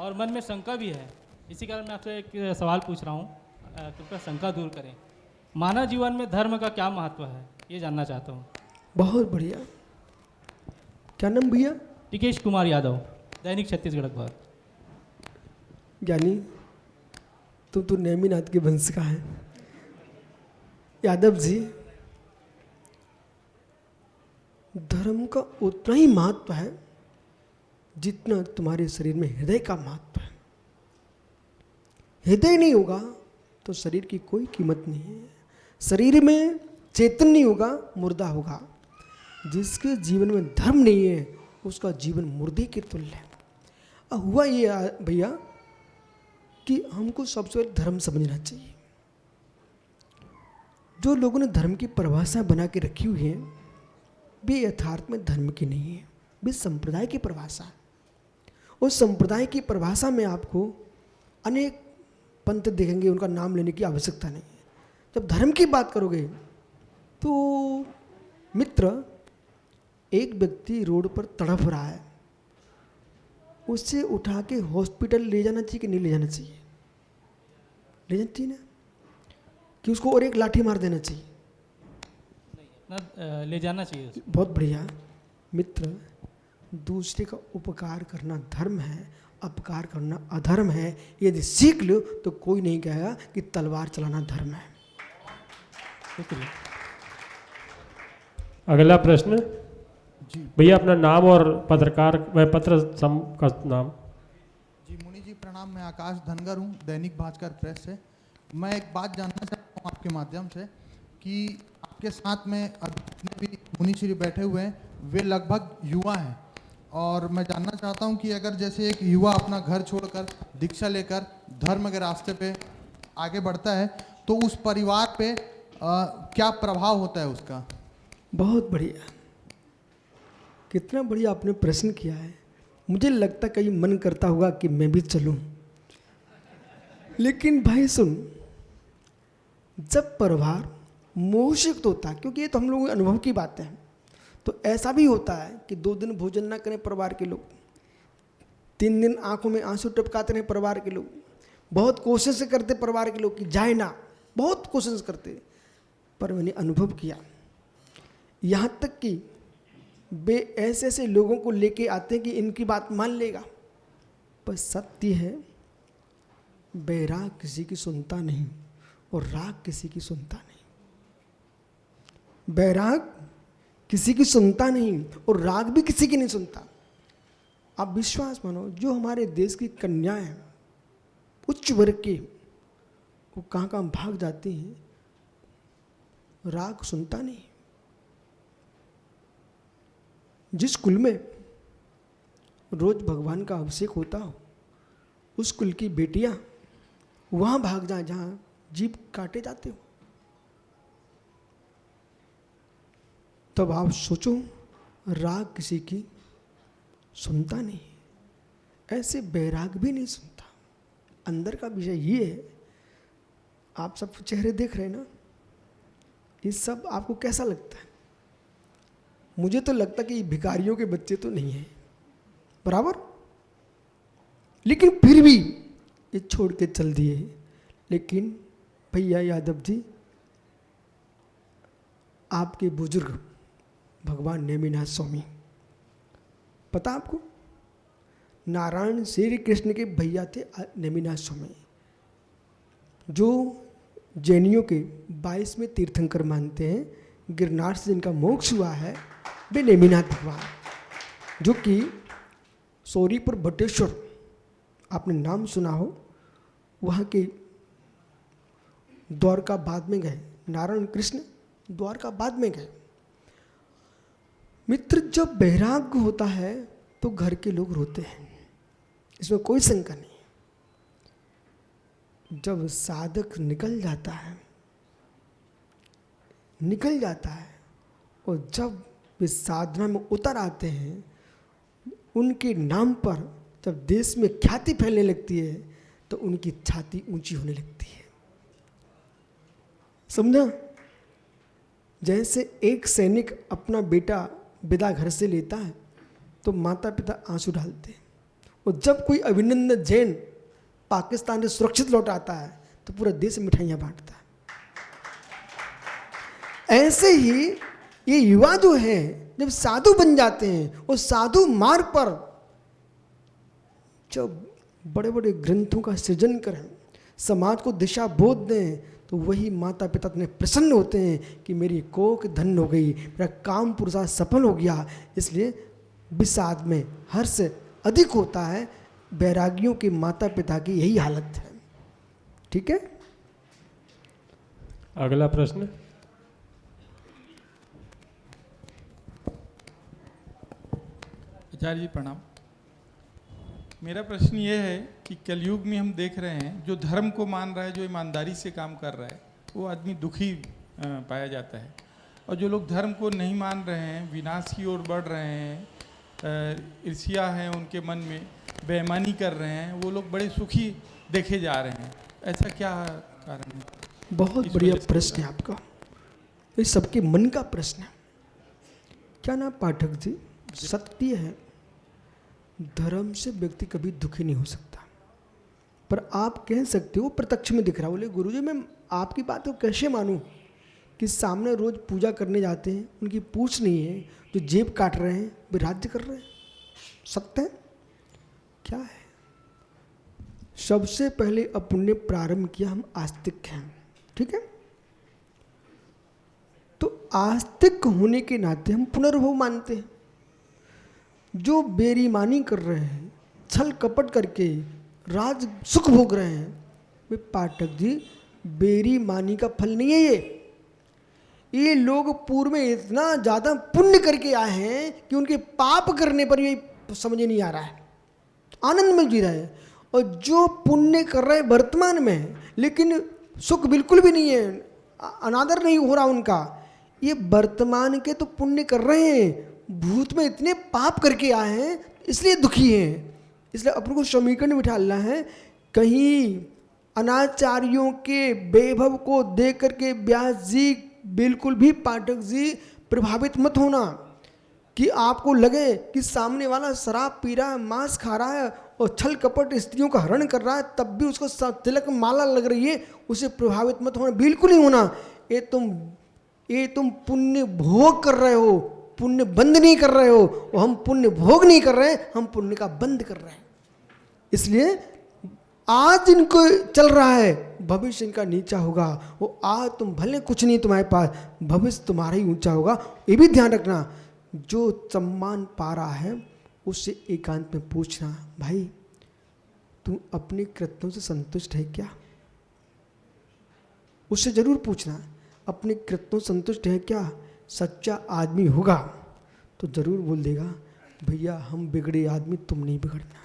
और मन में शंका भी है, इसी कारण मैं आपसे एक सवाल पूछ रहा हूँ, कृपया शंका दूर करें। मानव जीवन में धर्म का क्या महत्व है, ये जानना चाहता हूँ। बहुत बढ़िया। क्या नाम भैया? टिकेश कुमार यादव, दैनिक छत्तीसगढ़ अखबार। ज्ञानी, तुम तो नेमिनाथ के वंश का है। यादव जी, धर्म का उतना ही महत्व है जितना तुम्हारे शरीर में हृदय का महत्व है। हृदय नहीं होगा तो शरीर की कोई कीमत नहीं है। शरीर में चेतन नहीं होगा, मुर्दा होगा। जिसके जीवन में धर्म नहीं है उसका जीवन मुर्दे के तुल्य है। अब हुआ ये भैया कि हमको सबसे पहले धर्म समझना चाहिए। जो लोगों ने धर्म की परिभाषा बना के रखी हुई है वे यथार्थ में धर्म की नहीं है, वे संप्रदाय की परिभाषा है। उस संप्रदाय की परिभाषा में आपको अनेक पंथ देखेंगे, उनका नाम लेने की आवश्यकता नहीं है। जब धर्म की बात करोगे तो मित्र, एक व्यक्ति रोड पर तड़प रहा है, उससे उठा के हॉस्पिटल ले जाना चाहिए कि नहीं ले जाना चाहिए? ले जाना चाहिए ना? कि उसको और एक लाठी मार देना चाहिए? ना, ले जाना चाहिए उसको। बहुत बढ़िया मित्र, दूसरे का उपकार करना धर्म है, अपकार करना अधर्म है। यदि सीख लो तो कोई नहीं कहेगा कि तलवार चलाना धर्म है। शुक्रिया। अगला प्रश्न जी भैया, अपना नाम और पत्रकार पत्र का नाम। जी मुनि जी प्रणाम। मैं आकाश धनगर हूँ, दैनिक भास्कर प्रेस से। मैं एक बात जानना चाहता हूँ आपके माध्यम से कि आपके साथ में जितने भी मुनि श्री बैठे हुए हैं वे लगभग युवा हैं, और मैं जानना चाहता हूँ कि अगर जैसे एक युवा अपना घर छोड़कर दीक्षा लेकर धर्म के रास्ते पे आगे बढ़ता है तो उस परिवार पे क्या प्रभाव होता है उसका? बहुत बढ़िया, कितना बढ़िया आपने प्रश्न किया है। मुझे लगता कहीं मन करता होगा कि मैं भी चलूं, लेकिन भाई सुन, जब परिवार मोहशिक्त होता है, क्योंकि ये तो हम लोगों के अनुभव की बात है, तो ऐसा भी होता है कि 2 दिन भोजन ना करें परिवार के लोग, 3 दिन आंखों में आंसू टपकाते रहे परिवार के लोग, बहुत कोशिश करते परिवार के लोग कि जाए ना, बहुत कोशिश करते, पर मैंने अनुभव किया यहाँ तक कि वे ऐसे ऐसे लोगों को लेके आते हैं कि इनकी बात मान लेगा, पर सत्य है बैराग किसी की सुनता नहीं और राग किसी की सुनता नहीं। बैराग किसी की सुनता नहीं और राग भी किसी की नहीं सुनता। आप विश्वास मानो, जो हमारे देश की कन्याएं हैं उच्च वर्ग की, वो कहाँ कहाँ भाग जाती हैं, राग सुनता नहीं। जिस कुल में रोज भगवान का अभिषेक होता हो, उस कुल की बेटियां वहां भाग जाए जहां जीभ काटे जाते हो। तब आप सोचो, राग किसी की सुनता नहीं, ऐसे बैराग भी नहीं सुनता। अंदर का विषय ये है, आप सब चेहरे देख रहे हैं ना, ये सब आपको कैसा लगता है? मुझे तो लगता कि ये भिखारियों के बच्चे तो नहीं हैं, बराबर, लेकिन फिर भी ये छोड़ के चल दिए। लेकिन भैया यादव जी, आपके बुजुर्ग भगवान नेमिनाथ स्वामी, पता आपको, नारायण श्री कृष्ण के भैया थे नेमिनाथ स्वामी, जो जैनियों के 22वें तीर्थंकर मानते हैं। गिरनार से जिनका मोक्ष हुआ है वे नेमिनाथ भगवान, जो कि सौरीपुर बटेश्वर, आपने नाम सुना हो, वहाँ के द्वारकाबाद में गए, नारायण कृष्ण द्वारकाबाद में गए। मित्र, जब बैराग्य होता है तो घर के लोग रोते हैं, इसमें कोई शंका नहीं। जब साधक निकल जाता है और जब वे साधना में उतर आते हैं, उनके नाम पर जब देश में ख्याति फैलने लगती है तो उनकी छाती ऊंची होने लगती है। समझा? जैसे एक सैनिक अपना बेटा विदा घर से लेता है तो माता पिता आंसू डालते हैं, और जब कोई अभिनंदन जैन पाकिस्तान से सुरक्षित लौट आता है तो पूरा देश मिठाइयाँ बांटता है। ऐसे ही ये युवा जो है जब साधु बन जाते हैं और साधु मार्ग पर जब बड़े बड़े ग्रंथों का सृजन करें, समाज को दिशा बोध दें, तो वही माता पिता इतने प्रसन्न होते हैं कि मेरी कोख धन हो गई, मेरा काम पुरुषार्थ सफल हो गया। इसलिए विषाद में हर्ष अधिक होता है। बैरागियों के माता पिता की यही हालत है। ठीक है, अगला प्रश्न। आचार्य जी प्रणाम। मेरा प्रश्न ये है कि कलयुग में हम देख रहे हैं, जो धर्म को मान रहा है, जो ईमानदारी से काम कर रहा है, वो आदमी दुखी पाया जाता है, और जो लोग धर्म को नहीं मान रहे हैं, विनाश की ओर बढ़ रहे हैं, ईर्ष्या है उनके मन में, बेईमानी कर रहे हैं, वो लोग बड़े सुखी देखे जा रहे हैं। ऐसा क्या कारण है? बहुत बढ़िया प्रश्न है आपका, ये सबके मन का प्रश्न है। क्या ना पाठक जी, सत्य है, धर्म से व्यक्ति कभी दुखी नहीं हो सकता, पर आप कह सकते हो प्रत्यक्ष में दिख रहा। बोले गुरुजी मैं आपकी बात को कैसे मानूं कि सामने रोज पूजा करने जाते हैं, उनकी पूछ नहीं है, जो जेब काट रहे हैं वे राज्य कर रहे हैं, सत्य है क्या है? सबसे पहले अपन ने प्रारंभ किया, हम आस्तिक हैं, ठीक है, तो आस्तिक होने के नाते हम पुनर्भव मानते हैं। जो बेईमानी कर रहे हैं, छल कपट करके राज सुख भोग रहे हैं, वे पाठक जी बेईमानी का फल नहीं है। ये लोग पूर्व में इतना ज़्यादा पुण्य करके आए हैं कि उनके पाप करने पर ये समझ नहीं आ रहा है, आनंद में जी रहे हैं, और जो पुण्य कर रहे हैं वर्तमान में, लेकिन सुख बिल्कुल भी नहीं है, अनादर नहीं हो रहा उनका, ये वर्तमान के तो पुण्य कर रहे हैं, भूत में इतने पाप करके आए हैं इसलिए दुखी हैं। इसलिए अपन को समीकरण में बिठाना है, कहीं अनाचार्यों के वैभव को देख करके व्यास जी, बिल्कुल भी पाठक जी प्रभावित मत होना कि आपको लगे कि सामने वाला शराब पी रहा है, मांस खा रहा है और छल कपट स्त्रियों का हरण कर रहा है, तब भी उसको तिलक माला लग रही है, उसे प्रभावित मत होना, बिल्कुल नहीं होना। ये तुम पुण्य भोग कर रहे हो, पुण्य बंद नहीं कर रहे हो। और हम पुण्य भोग नहीं कर रहे हैं, हम पुण्य का बंद कर रहे हैं। इसलिए आज इनको चल रहा है, भविष्य इनका नीचा होगा। वो आज तुम भले कुछ नहीं तुम्हारे पास, भविष्य तुम्हारा ही ऊंचा होगा। ये भी ध्यान रखना, जो सम्मान पा रहा है उससे एकांत में पूछना, भाई तू अपने कृत्यों से संतुष्ट है क्या? उससे जरूर पूछना, अपने कृत्यों से संतुष्ट है क्या? सच्चा आदमी होगा तो जरूर बोल देगा, भैया हम बिगड़े आदमी, तुम नहीं बिगड़ना।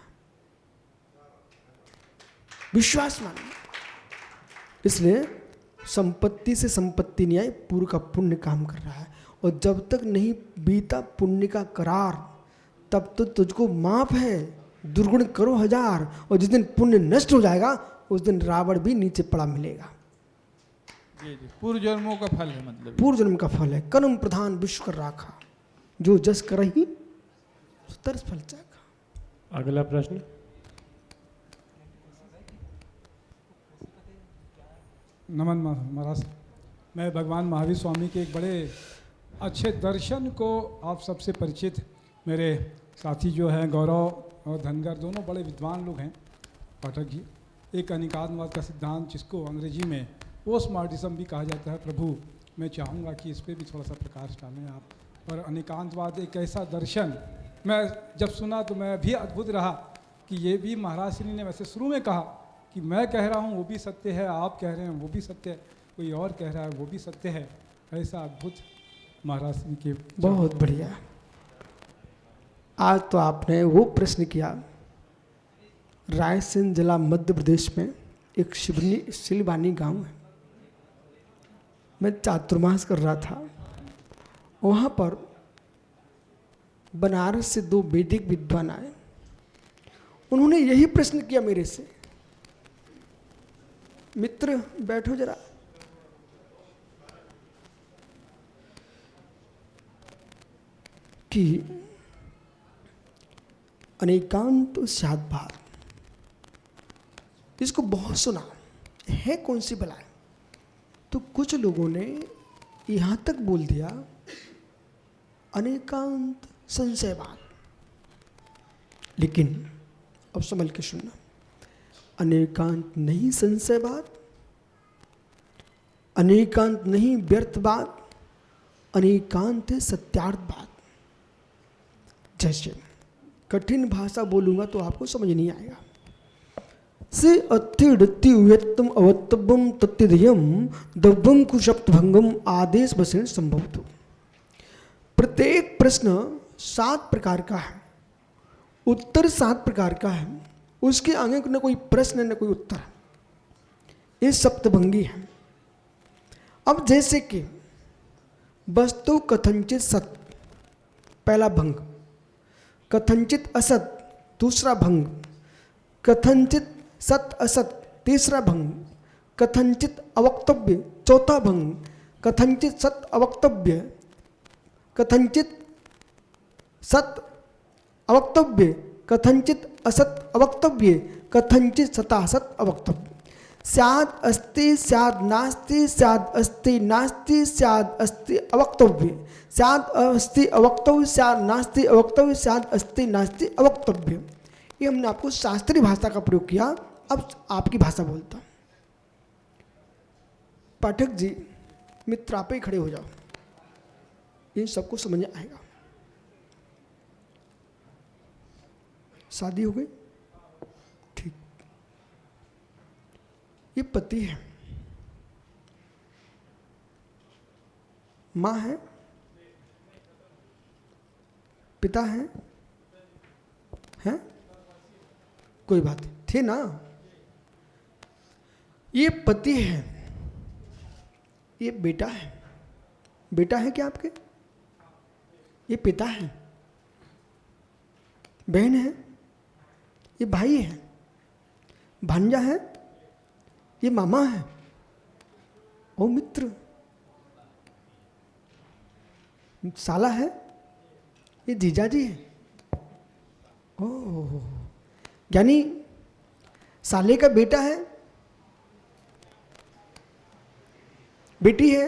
विश्वास मानना। इसलिए संपत्ति से संपत्ति नहीं आई, पूर्व का पुण्य काम कर रहा है। और जब तक नहीं बीता पुण्य का करार, तब तो तुझको माफ है, दुर्गुण करो 1000। और जिस दिन पुण्य नष्ट हो जाएगा उस दिन रावण भी नीचे पड़ा मिलेगा। जी जी, पूर्व जन्मों का फल है, मतलब पूर्व जन्म का फल है। कर्म प्रधान विश्व कर राखा, जो जस करही तरस फल चाखा। अगला प्रश्न। नमन महाराज, मैं भगवान महावीर स्वामी के एक बड़े अच्छे दर्शन को आप सबसे परिचित, मेरे साथी जो हैं गौरव और धनगर, दोनों बड़े विद्वान लोग हैं पाठक जी। एक अनिकातवाद का सिद्धांत जिसको अंग्रेजी में पोस्टमॉर्टिज्म भी कहा जाता है, प्रभु मैं चाहूँगा कि इस पर भी थोड़ा सा प्रकाश डालें आप। और अनिकातवाद एक ऐसा दर्शन, मैं जब सुना तो मैं भी अद्भुत रहा कि ये भी महाराज श्री ने वैसे शुरू में कहा कि मैं कह रहा हूँ वो भी सत्य है, आप कह रहे हैं वो भी सत्य है, कोई और कह रहा है वो भी सत्य है। ऐसा अद्भुत महाराज श्री के। बहुत बढ़िया। आज तो आपने वो प्रश्न किया। रायसेन जिला मध्य प्रदेश में एक शिलवानी गांव है, मैं चातुर्मास कर रहा था। वहाँ पर बनारस से 2 वैदिक विद्वान आए। उन्होंने यही प्रश्न किया मेरे से, मित्र बैठो जरा, कि अनेकांत शादभार, इसको बहुत सुना है, कौन सी बलाएं? तो कुछ लोगों ने यहाँ तक बोल दिया अनेकांत संशयवाद। लेकिन अब संभल के सुनना, अनेकांत नहीं संशयवाद, अनेकांत नहीं व्यर्थवाद, अनेकांत है सत्यार्थवाद। जैसे कठिन भाषा बोलूंगा तो आपको समझ नहीं आएगा। से अत्यम अवतब्यम तत्धियम दव्यम कुशप्तभंगम आदेश वसेन संभवतु। प्रत्येक प्रश्न 7 प्रकार का है, उत्तर 7 प्रकार का है, उसके आगे न कोई प्रश्न न कोई उत्तर, ये सप्तभंगी है। अब जैसे कि वस्तु कथनचित सत, पहला भंग, कथनचित असत, दूसरा भंग, कथनचित सत असत, तीसरा भंग, कथनचित अवक्तव्य, चौथा भंग, कथनचित सत अवक्तव्य, कथनचित सत अवक्तव्य, कथनचित असत अवक्तव्य, कथनचित सतासत अवक्तव्य। स्याद अस्ति स्याद नास्ति, स्याद अस्ति नास्ति, स्याद अस्ति अवक्तव्य, स्याद अस्ति अवक्तव्य, स्याद नास्ति अवक्तव्य, स्याद अस्ति नास्ति अवक्तव्य। ये हमने आपको शास्त्रीय भाषा का प्रयोग किया। अब आपकी भाषा बोलता हूँ। पाठक जी, मित्र आप ही खड़े हो जाओ, इन सबको समझ में आएगा। शादी हो गई? ठीक। ये पति है, माँ है, पिता है? कोई बात नहीं, थे ना। ये पति है, ये बेटा है। बेटा है क्या आपके? ये पिता है, बहन है, ये भाई है, भांजा है, ये मामा है, ओ मित्र, साला है, ये जीजाजी है। ओह, यानी साले का बेटा है, बेटी है,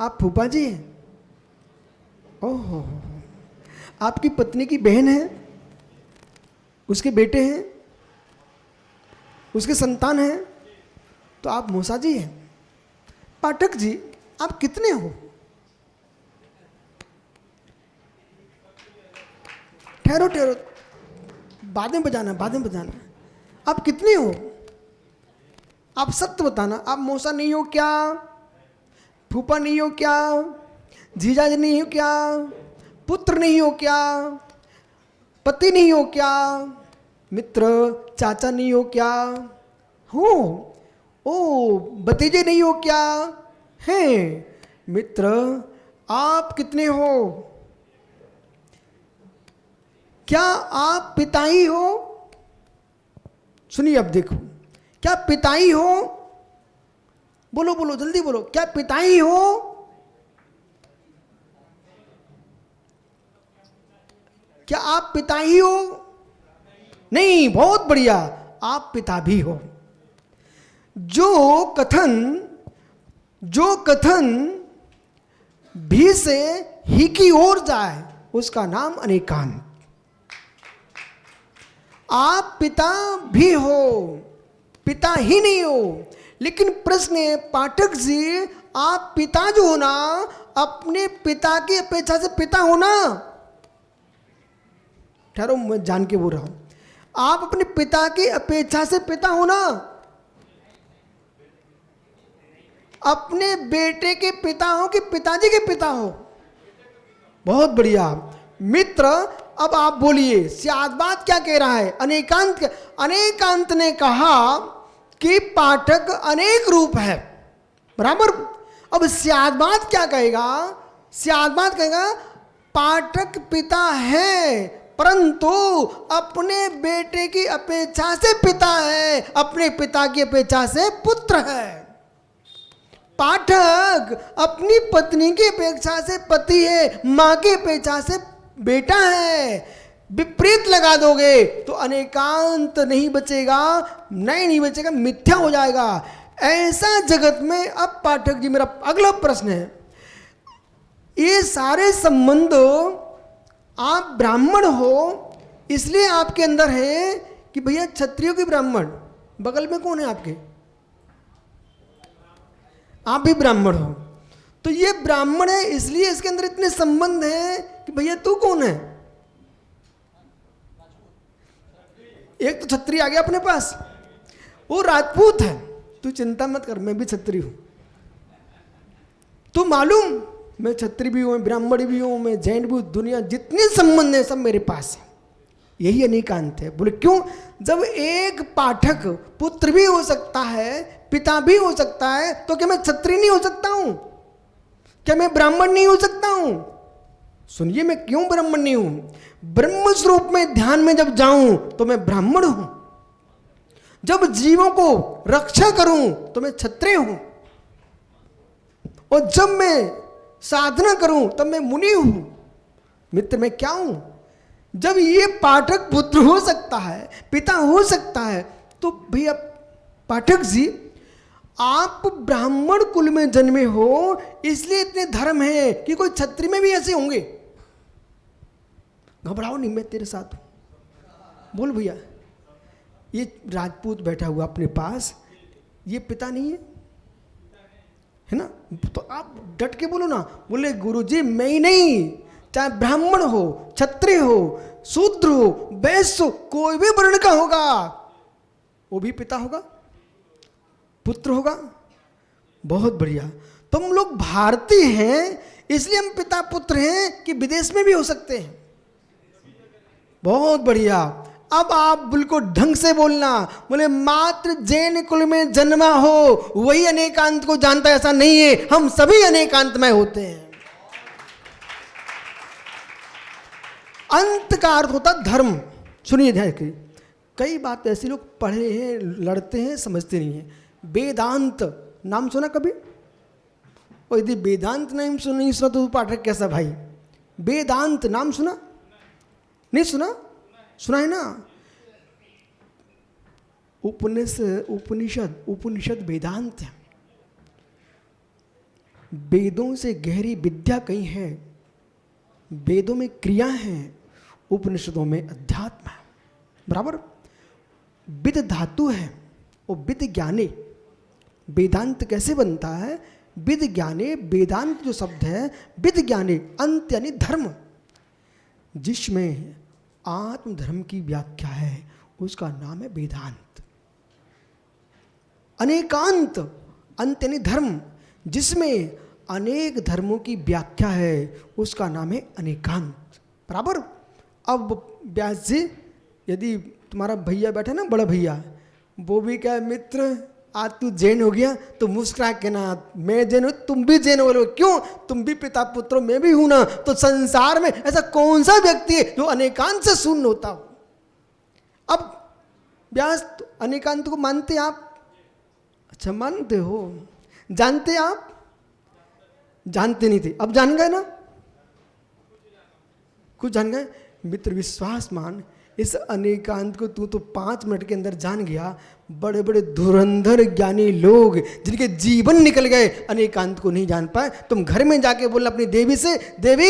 आप फूफा जी हैं। ओह, आपकी पत्नी की बहन है, उसके बेटे हैं, उसके संतान हैं, तो आप मौसा जी हैं। पाठक जी, आप कितने हो? ठहरो ठहरो, बाद में बजाना, बाद में बजाना। आप कितने हो? आप सत्य बताना। आप मौसा नहीं हो क्या? फूफा नहीं हो क्या? जीजा जी नहीं हो क्या? पुत्र नहीं हो क्या? पति नहीं हो क्या? मित्र चाचा नहीं हो क्या? हो। ओ, भतीजे नहीं हो क्या? हैं। मित्र, आप कितने हो? क्या आप पिता ही हो? सुनिए, अब देखो, क्या पिता ही हो? बोलो बोलो, जल्दी बोलो, क्या पिता ही हो? क्या आप पिता ही हो? नहीं, बहुत बढ़िया, आप पिता भी हो। जो कथन भी से ही की ओर जाए, उसका नाम अनेकांत। आप पिता भी हो, पिता ही नहीं हो। लेकिन प्रश्न है पाठक जी, आप पिता जो हो ना, अपने पिता की अपेक्षा से पिता हो ना। ठहरो, मैं जान के बोल रहा हूं। आप अपने पिता की अपेक्षा से पिता हो ना। अपने बेटे के पिता हो कि पिताजी के पिता हो? बहुत बढ़िया। मित्र, अब आप बोलिए, सियादबाद क्या कह रहा है? अनेकांत ने कहा कि पाठक अनेक रूप है, बराबर। अब सियादबाद क्या कहेगा? सियादबाद कहेगा पाठक पिता है, परंतु अपने बेटे की अपेक्षा से पिता है, अपने पिता की अपेक्षा से पुत्र है। पाठक अपनी पत्नी की अपेक्षा से पति है, मां की अपेक्षा से बेटा है। विपरीत लगा दोगे तो अनेकांत नहीं बचेगा, नहीं बचेगा, मिथ्या हो जाएगा। ऐसा जगत में अब पाठक जी, मेरा अगला प्रश्न है, ये सारे संबंध, आप ब्राह्मण हो इसलिए आपके अंदर है कि भैया क्षत्रियों की ब्राह्मण, बगल में कौन है आपके? आप भी ब्राह्मण हो, तो ये ब्राह्मण है इसलिए इसके अंदर इतने संबंध हैं कि भैया तू कौन है? एक तो क्षत्रिय आ गया अपने पास, वो राजपूत है। तू चिंता मत कर, मैं भी क्षत्रिय हूं। तू मालूम, मैं क्षत्रिय भी हूं, मैं ब्राह्मण भी हूं, मैं जैन भी हूं। दुनिया जितने संबंध है सब मेरे पास है। यही अनेकांत है। बोले क्यों? जब एक पाठक पुत्र भी हो सकता है, पिता भी हो सकता है, तो क्या मैं क्षत्रिय नहीं हो सकता हूं? क्या मैं ब्राह्मण नहीं हो सकता हूं? सुनिए, मैं क्यों ब्राह्मण नहीं हूं? ब्रह्म स्वरूप में ध्यान में जब जाऊं तो मैं ब्राह्मण हूं। जब जीवों को रक्षा करूं तो मैं क्षत्रिय हूं, और जब मैं साधना करूं तब मैं मुनि हूं। मित्र, मैं क्या हूं? जब ये पाठक पुत्र हो सकता है, पिता हो सकता है, तो भैया पाठक जी, आप ब्राह्मण कुल में जन्मे हो इसलिए इतने धर्म है कि कोई क्षत्रिय में भी ऐसे होंगे। घबराओ नहीं, मैं तेरे साथ हूं। बोल भैया, ये राजपूत बैठा हुआ अपने पास, ये पिता नहीं है ना? तो आप डट के बोलो ना। बोले गुरुजी मैं ही नहीं, चाहे ब्राह्मण हो, क्षत्रिय हो, शूद्र हो, वैश्य हो, कोई भी वर्ण का होगा, वो भी पिता होगा, पुत्र होगा। बहुत बढ़िया। तो हम लोग भारतीय हैं इसलिए हम पिता पुत्र हैं कि विदेश में भी हो सकते हैं। बहुत बढ़िया। अब आप बिल्कुल ढंग से बोलना। बोले मात्र जैन कुल में जन्मा हो वही अनेकांत को जानता है, ऐसा नहीं है, हम सभी अनेकांतमय होते हैं। अंत का अर्थ होता धर्म। सुनिए ध्यान से, कई बात ऐसे लोग पढ़े हैं, लड़ते हैं, समझते नहीं हैं। वेदांत नाम सुना कभी? और यदि वेदांत नहीं सुना तो पाठक कैसा भाई? वेदांत नाम सुना? नहीं सुना? सुना है ना? उपनिषद वेदांत है। वेदों से गहरी विद्या कहीं है। वेदों में क्रिया है, उपनिषदों में अध्यात्म है। बराबर? विद धातु है और विद ज्ञाने। वेदांत कैसे बनता है? विद ज्ञाने। वेदांत जो शब्द है विद ज्ञाने, अंत यानी धर्म, जिसमें आत्म धर्म की व्याख्या है, उसका नाम है वेदांत। अनेकांत, अंत यानी धर्म, जिसमें अनेक धर्मों की व्याख्या है, उसका नाम है अनेकांत। बराबर? अब व्यास जी, यदि तुम्हारा भैया बैठा ना, बड़ा भैया, वो भी क्या मित्र आज तू जैन हो गया तो मुस्कुरा के ना, मैं जैन हूँ तुम भी जैन हो, क्यों? तुम भी पिता पुत्र हो, मैं भी हूं ना। तो संसार में ऐसा कौन सा व्यक्ति है जो अनेकांत से शून्य होता हो? अब व्यास अनेकांत को मानते आप? अच्छा मानते हो। जानते आप? जानते नहीं थे, अब जान गए ना, कुछ जान गए। मित्र विश्वास मान, इस अनेकांत को तू तो 5 मिनट के अंदर जान गया। बड़े बड़े धुरंधर ज्ञानी लोग जिनके जीवन निकल गए अनेकांत को नहीं जान पाए। तुम घर में जाके बोलना अपनी देवी से, देवी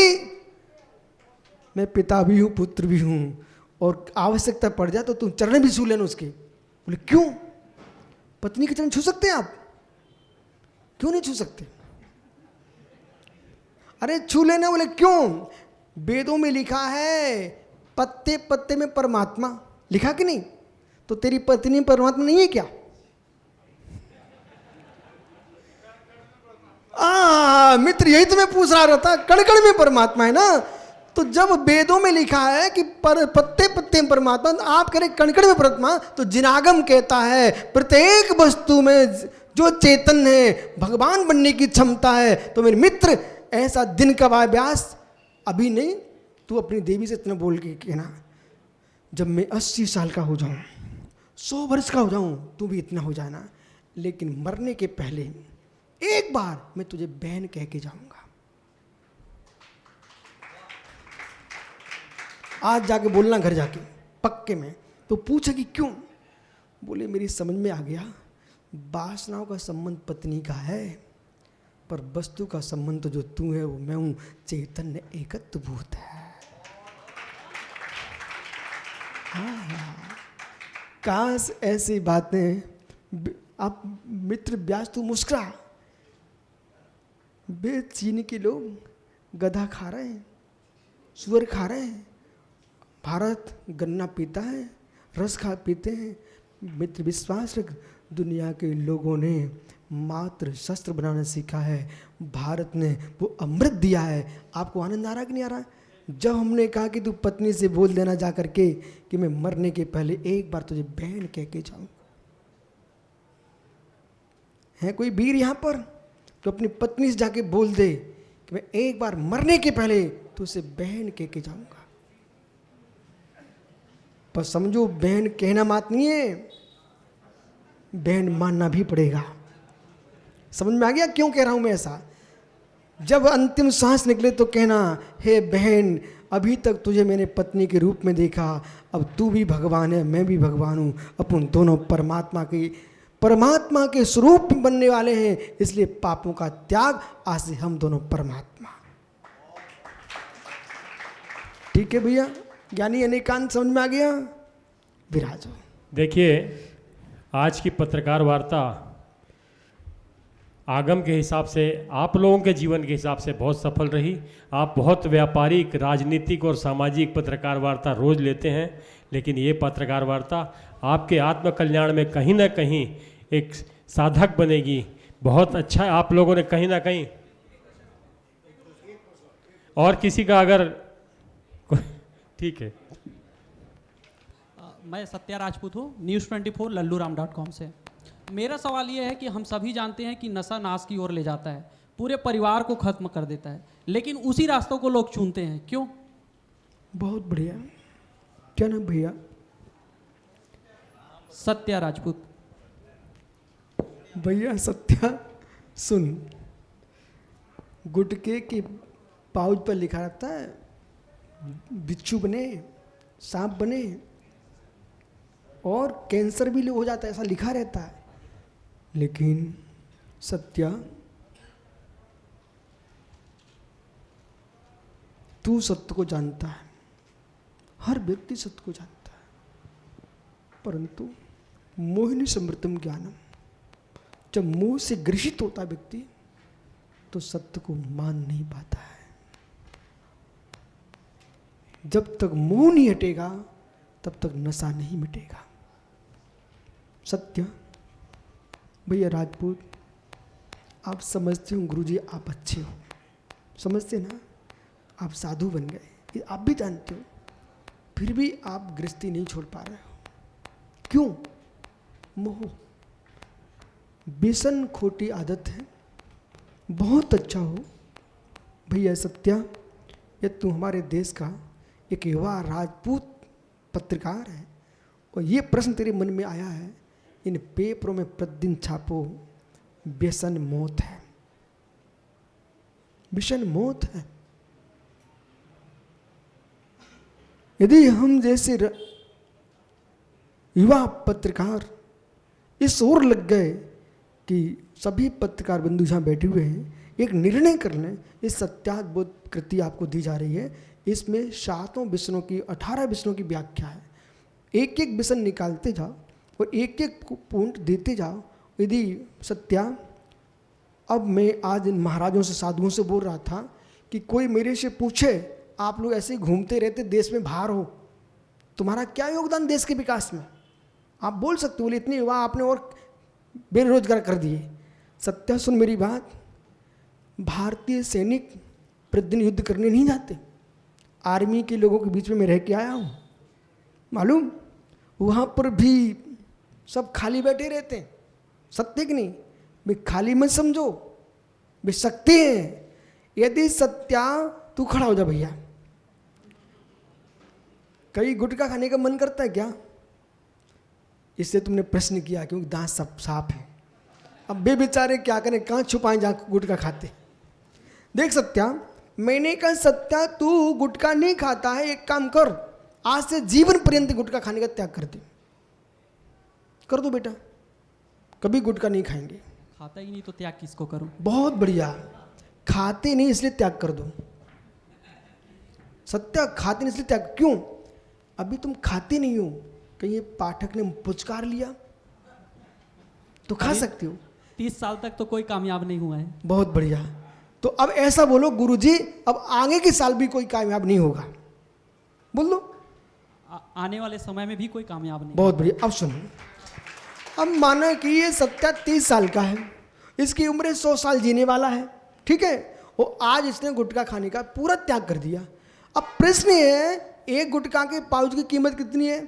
मैं पिता भी हूँ पुत्र भी हूँ, और आवश्यकता पड़ जाए तो तुम चरण भी छू लेना उसके। बोले क्यों? पत्नी के चरण छू सकते हैं आप? क्यों नहीं छू सकते? अरे छू लेना। बोले क्यों? वेदों में लिखा है पत्ते पत्ते में परमात्मा, लिखा कि नहीं? तो तेरी पत्नी परमात्मा नहीं है क्या? मित्र यही तो मैं पूछ रहा था, कण कण में परमात्मा है ना। तो जब वेदों में लिखा है कि पत्ते पत्ते में परमात्मा, तो आप कह रहे कण कण में परमात्मा, तो जिनागम कहता है प्रत्येक वस्तु में जो चेतन है भगवान बनने की क्षमता है। तो मेरे मित्र ऐसा दिन कब आए व्यास? अभी नहीं, तू अपनी देवी से इतना बोल के कहना, जब मैं 80 साल का हो जाऊं, 100 वर्ष का हो जाऊं, तू भी इतना हो जाना, लेकिन मरने के पहले एक बार मैं तुझे बहन कह के जाऊंगा। आज जाके बोलना घर जाके पक्के में। तो पूछा कि क्यों? बोले मेरी समझ में आ गया, वासनाओं का संबंध पत्नी का है, पर वस्तु का संबंध तो जो तू है वो मैं हूं, चैतन्य एकत्व भूत है। काश ऐसी बातें। आप मित्र व्यास तू मुस्कुरा। बे चीन के लोग गधा खा रहे हैं, सुअर खा रहे हैं, भारत गन्ना पीता है, रस खा पीते हैं। मित्र विश्वास रख, दुनिया के लोगों ने मात्र शस्त्र बनाना सीखा है, भारत ने वो अमृत दिया है। आपको आनंद आ रहा कि नहीं आ रहा? जब हमने कहा कि तू पत्नी से बोल देना जा करके कि मैं मरने के पहले एक बार तुझे बहन कह के जाऊं। है कोई वीर यहां पर तो अपनी पत्नी से जाके बोल दे कि मैं एक बार मरने के पहले तुझसे बहन कह के जाऊंगा। पर समझो बहन कहना मात नहीं है, बहन मानना भी पड़ेगा। समझ में आ गया क्यों कह रहा हूं मैं ऐसा? जब अंतिम सांस निकले तो कहना, हे बहन अभी तक तुझे मैंने पत्नी के रूप में देखा, अब तू भी भगवान है मैं भी भगवान हूँ, अपन दोनों परमात्मा के स्वरूप बनने वाले हैं, इसलिए पापों का त्याग, आज से हम दोनों परमात्मा। ठीक है भैया, ज्ञानी अनेकांत समझ में आ गया? विराजो। देखिए आज की पत्रकार वार्ता आगम के हिसाब से, आप लोगों के जीवन के हिसाब से बहुत सफल रही। आप बहुत व्यापारिक, राजनीतिक और सामाजिक पत्रकार वार्ता रोज लेते हैं, लेकिन ये पत्रकार वार्ता आपके आत्म कल्याण में कहीं ना कहीं एक साधक बनेगी। बहुत अच्छा आप लोगों ने कहीं ना कहीं, और किसी का अगर ठीक है। मैं सत्या राजपूत हूँ, News24 lalluram.com से। मेरा सवाल ये है कि हम सभी जानते हैं कि नशा नाश की ओर ले जाता है, पूरे परिवार को खत्म कर देता है, लेकिन उसी रास्तों को लोग चुनते हैं, क्यों? बहुत बढ़िया। क्या नाम भैया? सत्या राजपूत। भैया सत्या, सुन, गुटके के पाउच पर लिखा रहता है बिच्छू बने, सांप बने और कैंसर भी हो जाता है, ऐसा लिखा रहता है। लेकिन सत्या, तू सत्य को जानता है, हर व्यक्ति सत्य को जानता है, परंतु मोहिनी समृतम ज्ञानम, जब मोह से ग्रसित होता है व्यक्ति तो सत्य को मान नहीं पाता है। जब तक मोह नहीं हटेगा तब तक नशा नहीं मिटेगा। सत्य, भैया राजपूत, आप समझते हो गुरुजी आप अच्छे हो, समझते ना, आप साधु बन गए, ये आप भी जानते हो, फिर भी आप गृहस्थी नहीं छोड़ पा रहे हो। क्यों? मोह, बेसन खोटी आदत है। बहुत अच्छा हो भैया सत्या, ये तू हमारे देश का एक युवा राजपूत पत्रकार है और ये प्रश्न तेरे मन में आया है, इन पेपरों में प्रतिदिन छापो, व्यसन मौत है, व्यसन मौत है। यदि हम जैसे युवा पत्रकार इस ओर लग गए कि सभी पत्रकार बंधु जहाँ बैठे हुए हैं एक निर्णय कर लें, इस सत्याद्भुत कृति आपको दी जा रही है, इसमें 7 विषयों की 18 विषयों की व्याख्या है। एक एक विषय निकालते जाओ और एक एक पॉइंट देते जाओ। यदि सत्या, अब मैं आज इन महाराजों से साधुओं से बोल रहा था कि कोई मेरे से पूछे आप लोग ऐसे ही घूमते रहते देश में बाहर हो, तुम्हारा क्या योगदान देश के विकास में, आप बोल सकते हो, बोले इतने युवा आपने और बेरोजगार कर दिए। सत्या सुन मेरी बात, भारतीय सैनिक प्रतिदिन युद्ध करने नहीं जाते, आर्मी के लोगों के बीच में मैं रह के आया हूँ, मालूम, वहाँ पर भी सब खाली बैठे रहते हैं, सत्य कि नहीं? भाई खाली मत समझो, वे सकते हैं। यदि सत्या तू खड़ा हो जा भैया, कभी गुटखा खाने का मन करता है क्या? इससे तुमने प्रश्न किया क्योंकि दांत सब साफ है। अब बे बेचारे क्या करें, कहाँ छुपाएं जहाँ गुटखा खाते। देख सत्या, मैंने कहा सत्या तू गुटखा नहीं खाता है, एक काम कर, आज से जीवन पर्यंत गुटखा खाने का त्याग कर दे, कर दो बेटा, कभी गुटखा नहीं खाएंगे। खाता ही नहीं तो त्याग किसको करूं? बहुत बढ़िया, खाते नहीं इसलिए त्याग कर दो। सत्या खाते नहीं इसलिए त्याग, क्यों? अभी तुम खाते नहीं हो, कहीं ये पाठक ने पुचकार लिया तो खा सकते हो। 30 साल तक तो कोई कामयाब नहीं हुआ है। बहुत बढ़िया, तो अब ऐसा बोलो गुरुजी, अब आगे के साल भी कोई कामयाब नहीं होगा, बोल दो। आने वाले समय में भी कोई कामयाब नहीं। बहुत बढ़िया। अब सुनो, अब माना कि ये सत्या 30 साल का है, इसकी उम्र 100 साल जीने वाला है, ठीक है, और आज इसने गुटखा खाने का पूरा त्याग कर दिया। अब प्रश्न है, एक गुटखा के पाउच की कीमत कितनी है?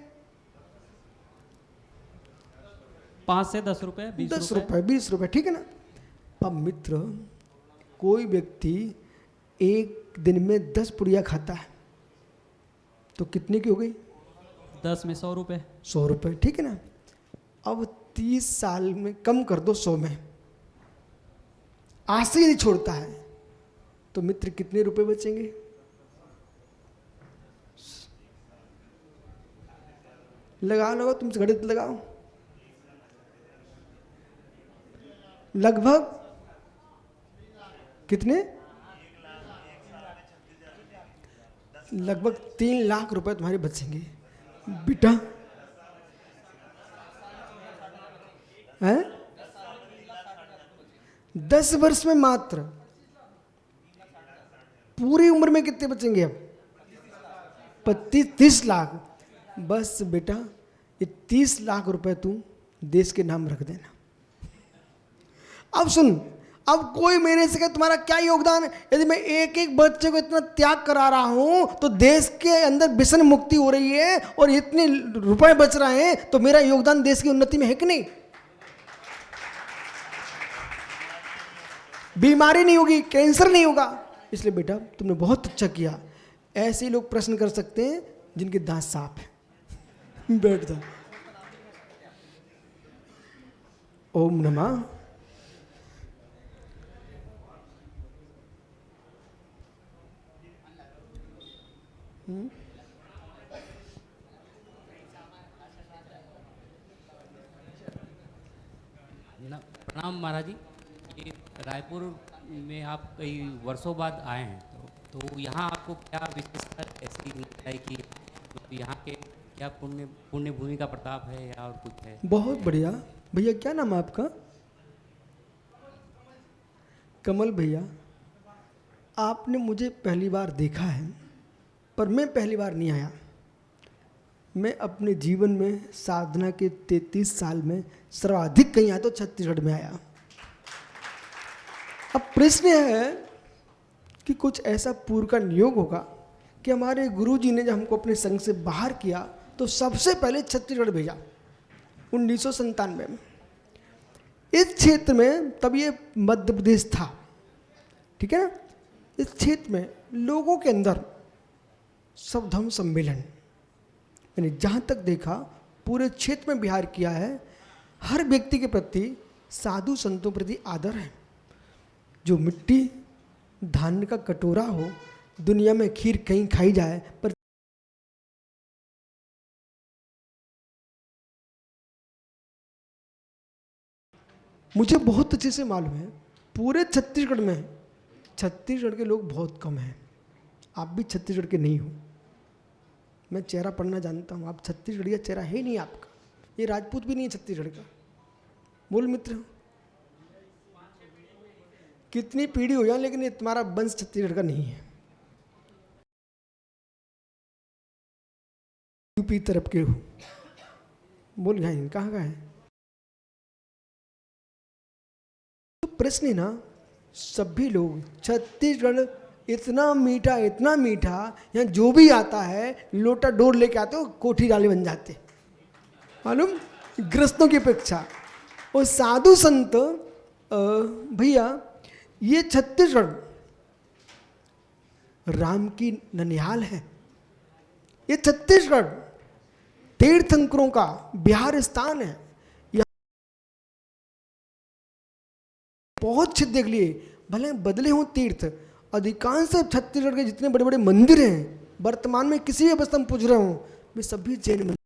5 से 10 रुपए, 10 रुपए, 20 रुपए, ठीक है ना। अब मित्र, कोई व्यक्ति एक दिन में 10 पुड़िया खाता है तो कितने की हो गई? 10 में 100 रुपए, 100 रुपए, ठीक है ना। अब 30 साल में कम कर दो 100 में, आज से यदि छोड़ता है तो मित्र कितने रुपए बचेंगे? लगाओ, तुमसे गणित लगाओ, लगभग कितने? लगभग 3 लाख रुपए तुम्हारे बचेंगे बेटा, है 10 वर्ष में मात्र। पूरी उम्र में कितने बचेंगे? अब 30 लाख। बस बेटा, ये 30 लाख रुपए तू देश के नाम रख देना। अब सुन, अब कोई मेरे से कहे तुम्हारा क्या योगदान है, यदि मैं एक एक बच्चे को इतना त्याग करा रहा हूं तो देश के अंदर व्यसन मुक्ति हो रही है और इतने रुपए बच रहे हैं, तो मेरा योगदान देश की उन्नति में है कि नहीं? बीमारी नहीं होगी, कैंसर नहीं होगा। इसलिए बेटा तुमने बहुत अच्छा किया। ऐसे लोग प्रश्न कर सकते हैं जिनके दांत साफ है। बैठ जा। ओम नमः। प्रणाम महाराज जी। ये रायपुर में आप कई वर्षों बाद आए हैं, तो यहाँ आपको क्या विशेषता ऐसी लगता है कि मतलब यहाँ के क्या पुण्य भूमि का प्रताप है या और कुछ है? बहुत बढ़िया भैया। क्या नाम है आपका? कमल भैया। आपने मुझे पहली बार देखा है, पर मैं पहली बार नहीं आया। मैं अपने जीवन में साधना के 33 साल में सर्वाधिक कहीं आया तो छत्तीसगढ़ में आया। अब प्रश्न है कि कुछ ऐसा पूर्व का नियोग होगा कि हमारे गुरुजी ने जब हमको अपने संघ से बाहर किया तो सबसे पहले छत्तीसगढ़ भेजा 1997 में। इस क्षेत्र में तब ये मध्य प्रदेश था, ठीक है ना। इस क्षेत्र में लोगों के अंदर सर्वधर्म सम्मेलन, मैंने जहाँ तक देखा पूरे क्षेत्र में बिहार किया है, हर व्यक्ति के प्रति साधु संतों प्रति आदर है। जो मिट्टी धान्य का कटोरा हो, दुनिया में खीर कहीं खाई जाए, पर मुझे बहुत अच्छे से मालूम है पूरे छत्तीसगढ़ में छत्तीसगढ़ के लोग बहुत कम हैं। आप भी छत्तीसगढ़ के नहीं हो, मैं चेहरा पढ़ना जानता हूँ। आप छत्तीसगढ़ का चेहरा है नहीं आपका, ये राजपूत भी नहीं है छत्तीसगढ़ का। बोल मित्र, कितनी पीढ़ी हो जाए लेकिन ये तुम्हारा वंश छत्तीसगढ़ का नहीं है। यूपी तरफ के हो। बोल गए कहाँ का है? तो प्रश्न है ना, सभी लोग छत्तीसगढ़ इतना मीठा यहाँ जो भी आता है लोटा डोर लेके आते हो, कोठी डाले बन जाते मालूम, ग्रस्तों की अपेक्षा। और साधु संत भैया, ये छत्तीसगढ़ राम की ननिहाल है। ये छत्तीसगढ़ तीर्थंकरों का बिहार स्थान है। यहाँ बहुत क्षेत्र देख लिए, भले बदले हों तीर्थ, अधिकांश छत्तीसगढ़ के जितने बड़े बड़े मंदिर हैं वर्तमान में किसी भी अवस्था में पूछ रहे हो, वे सभी जैन मंदिर।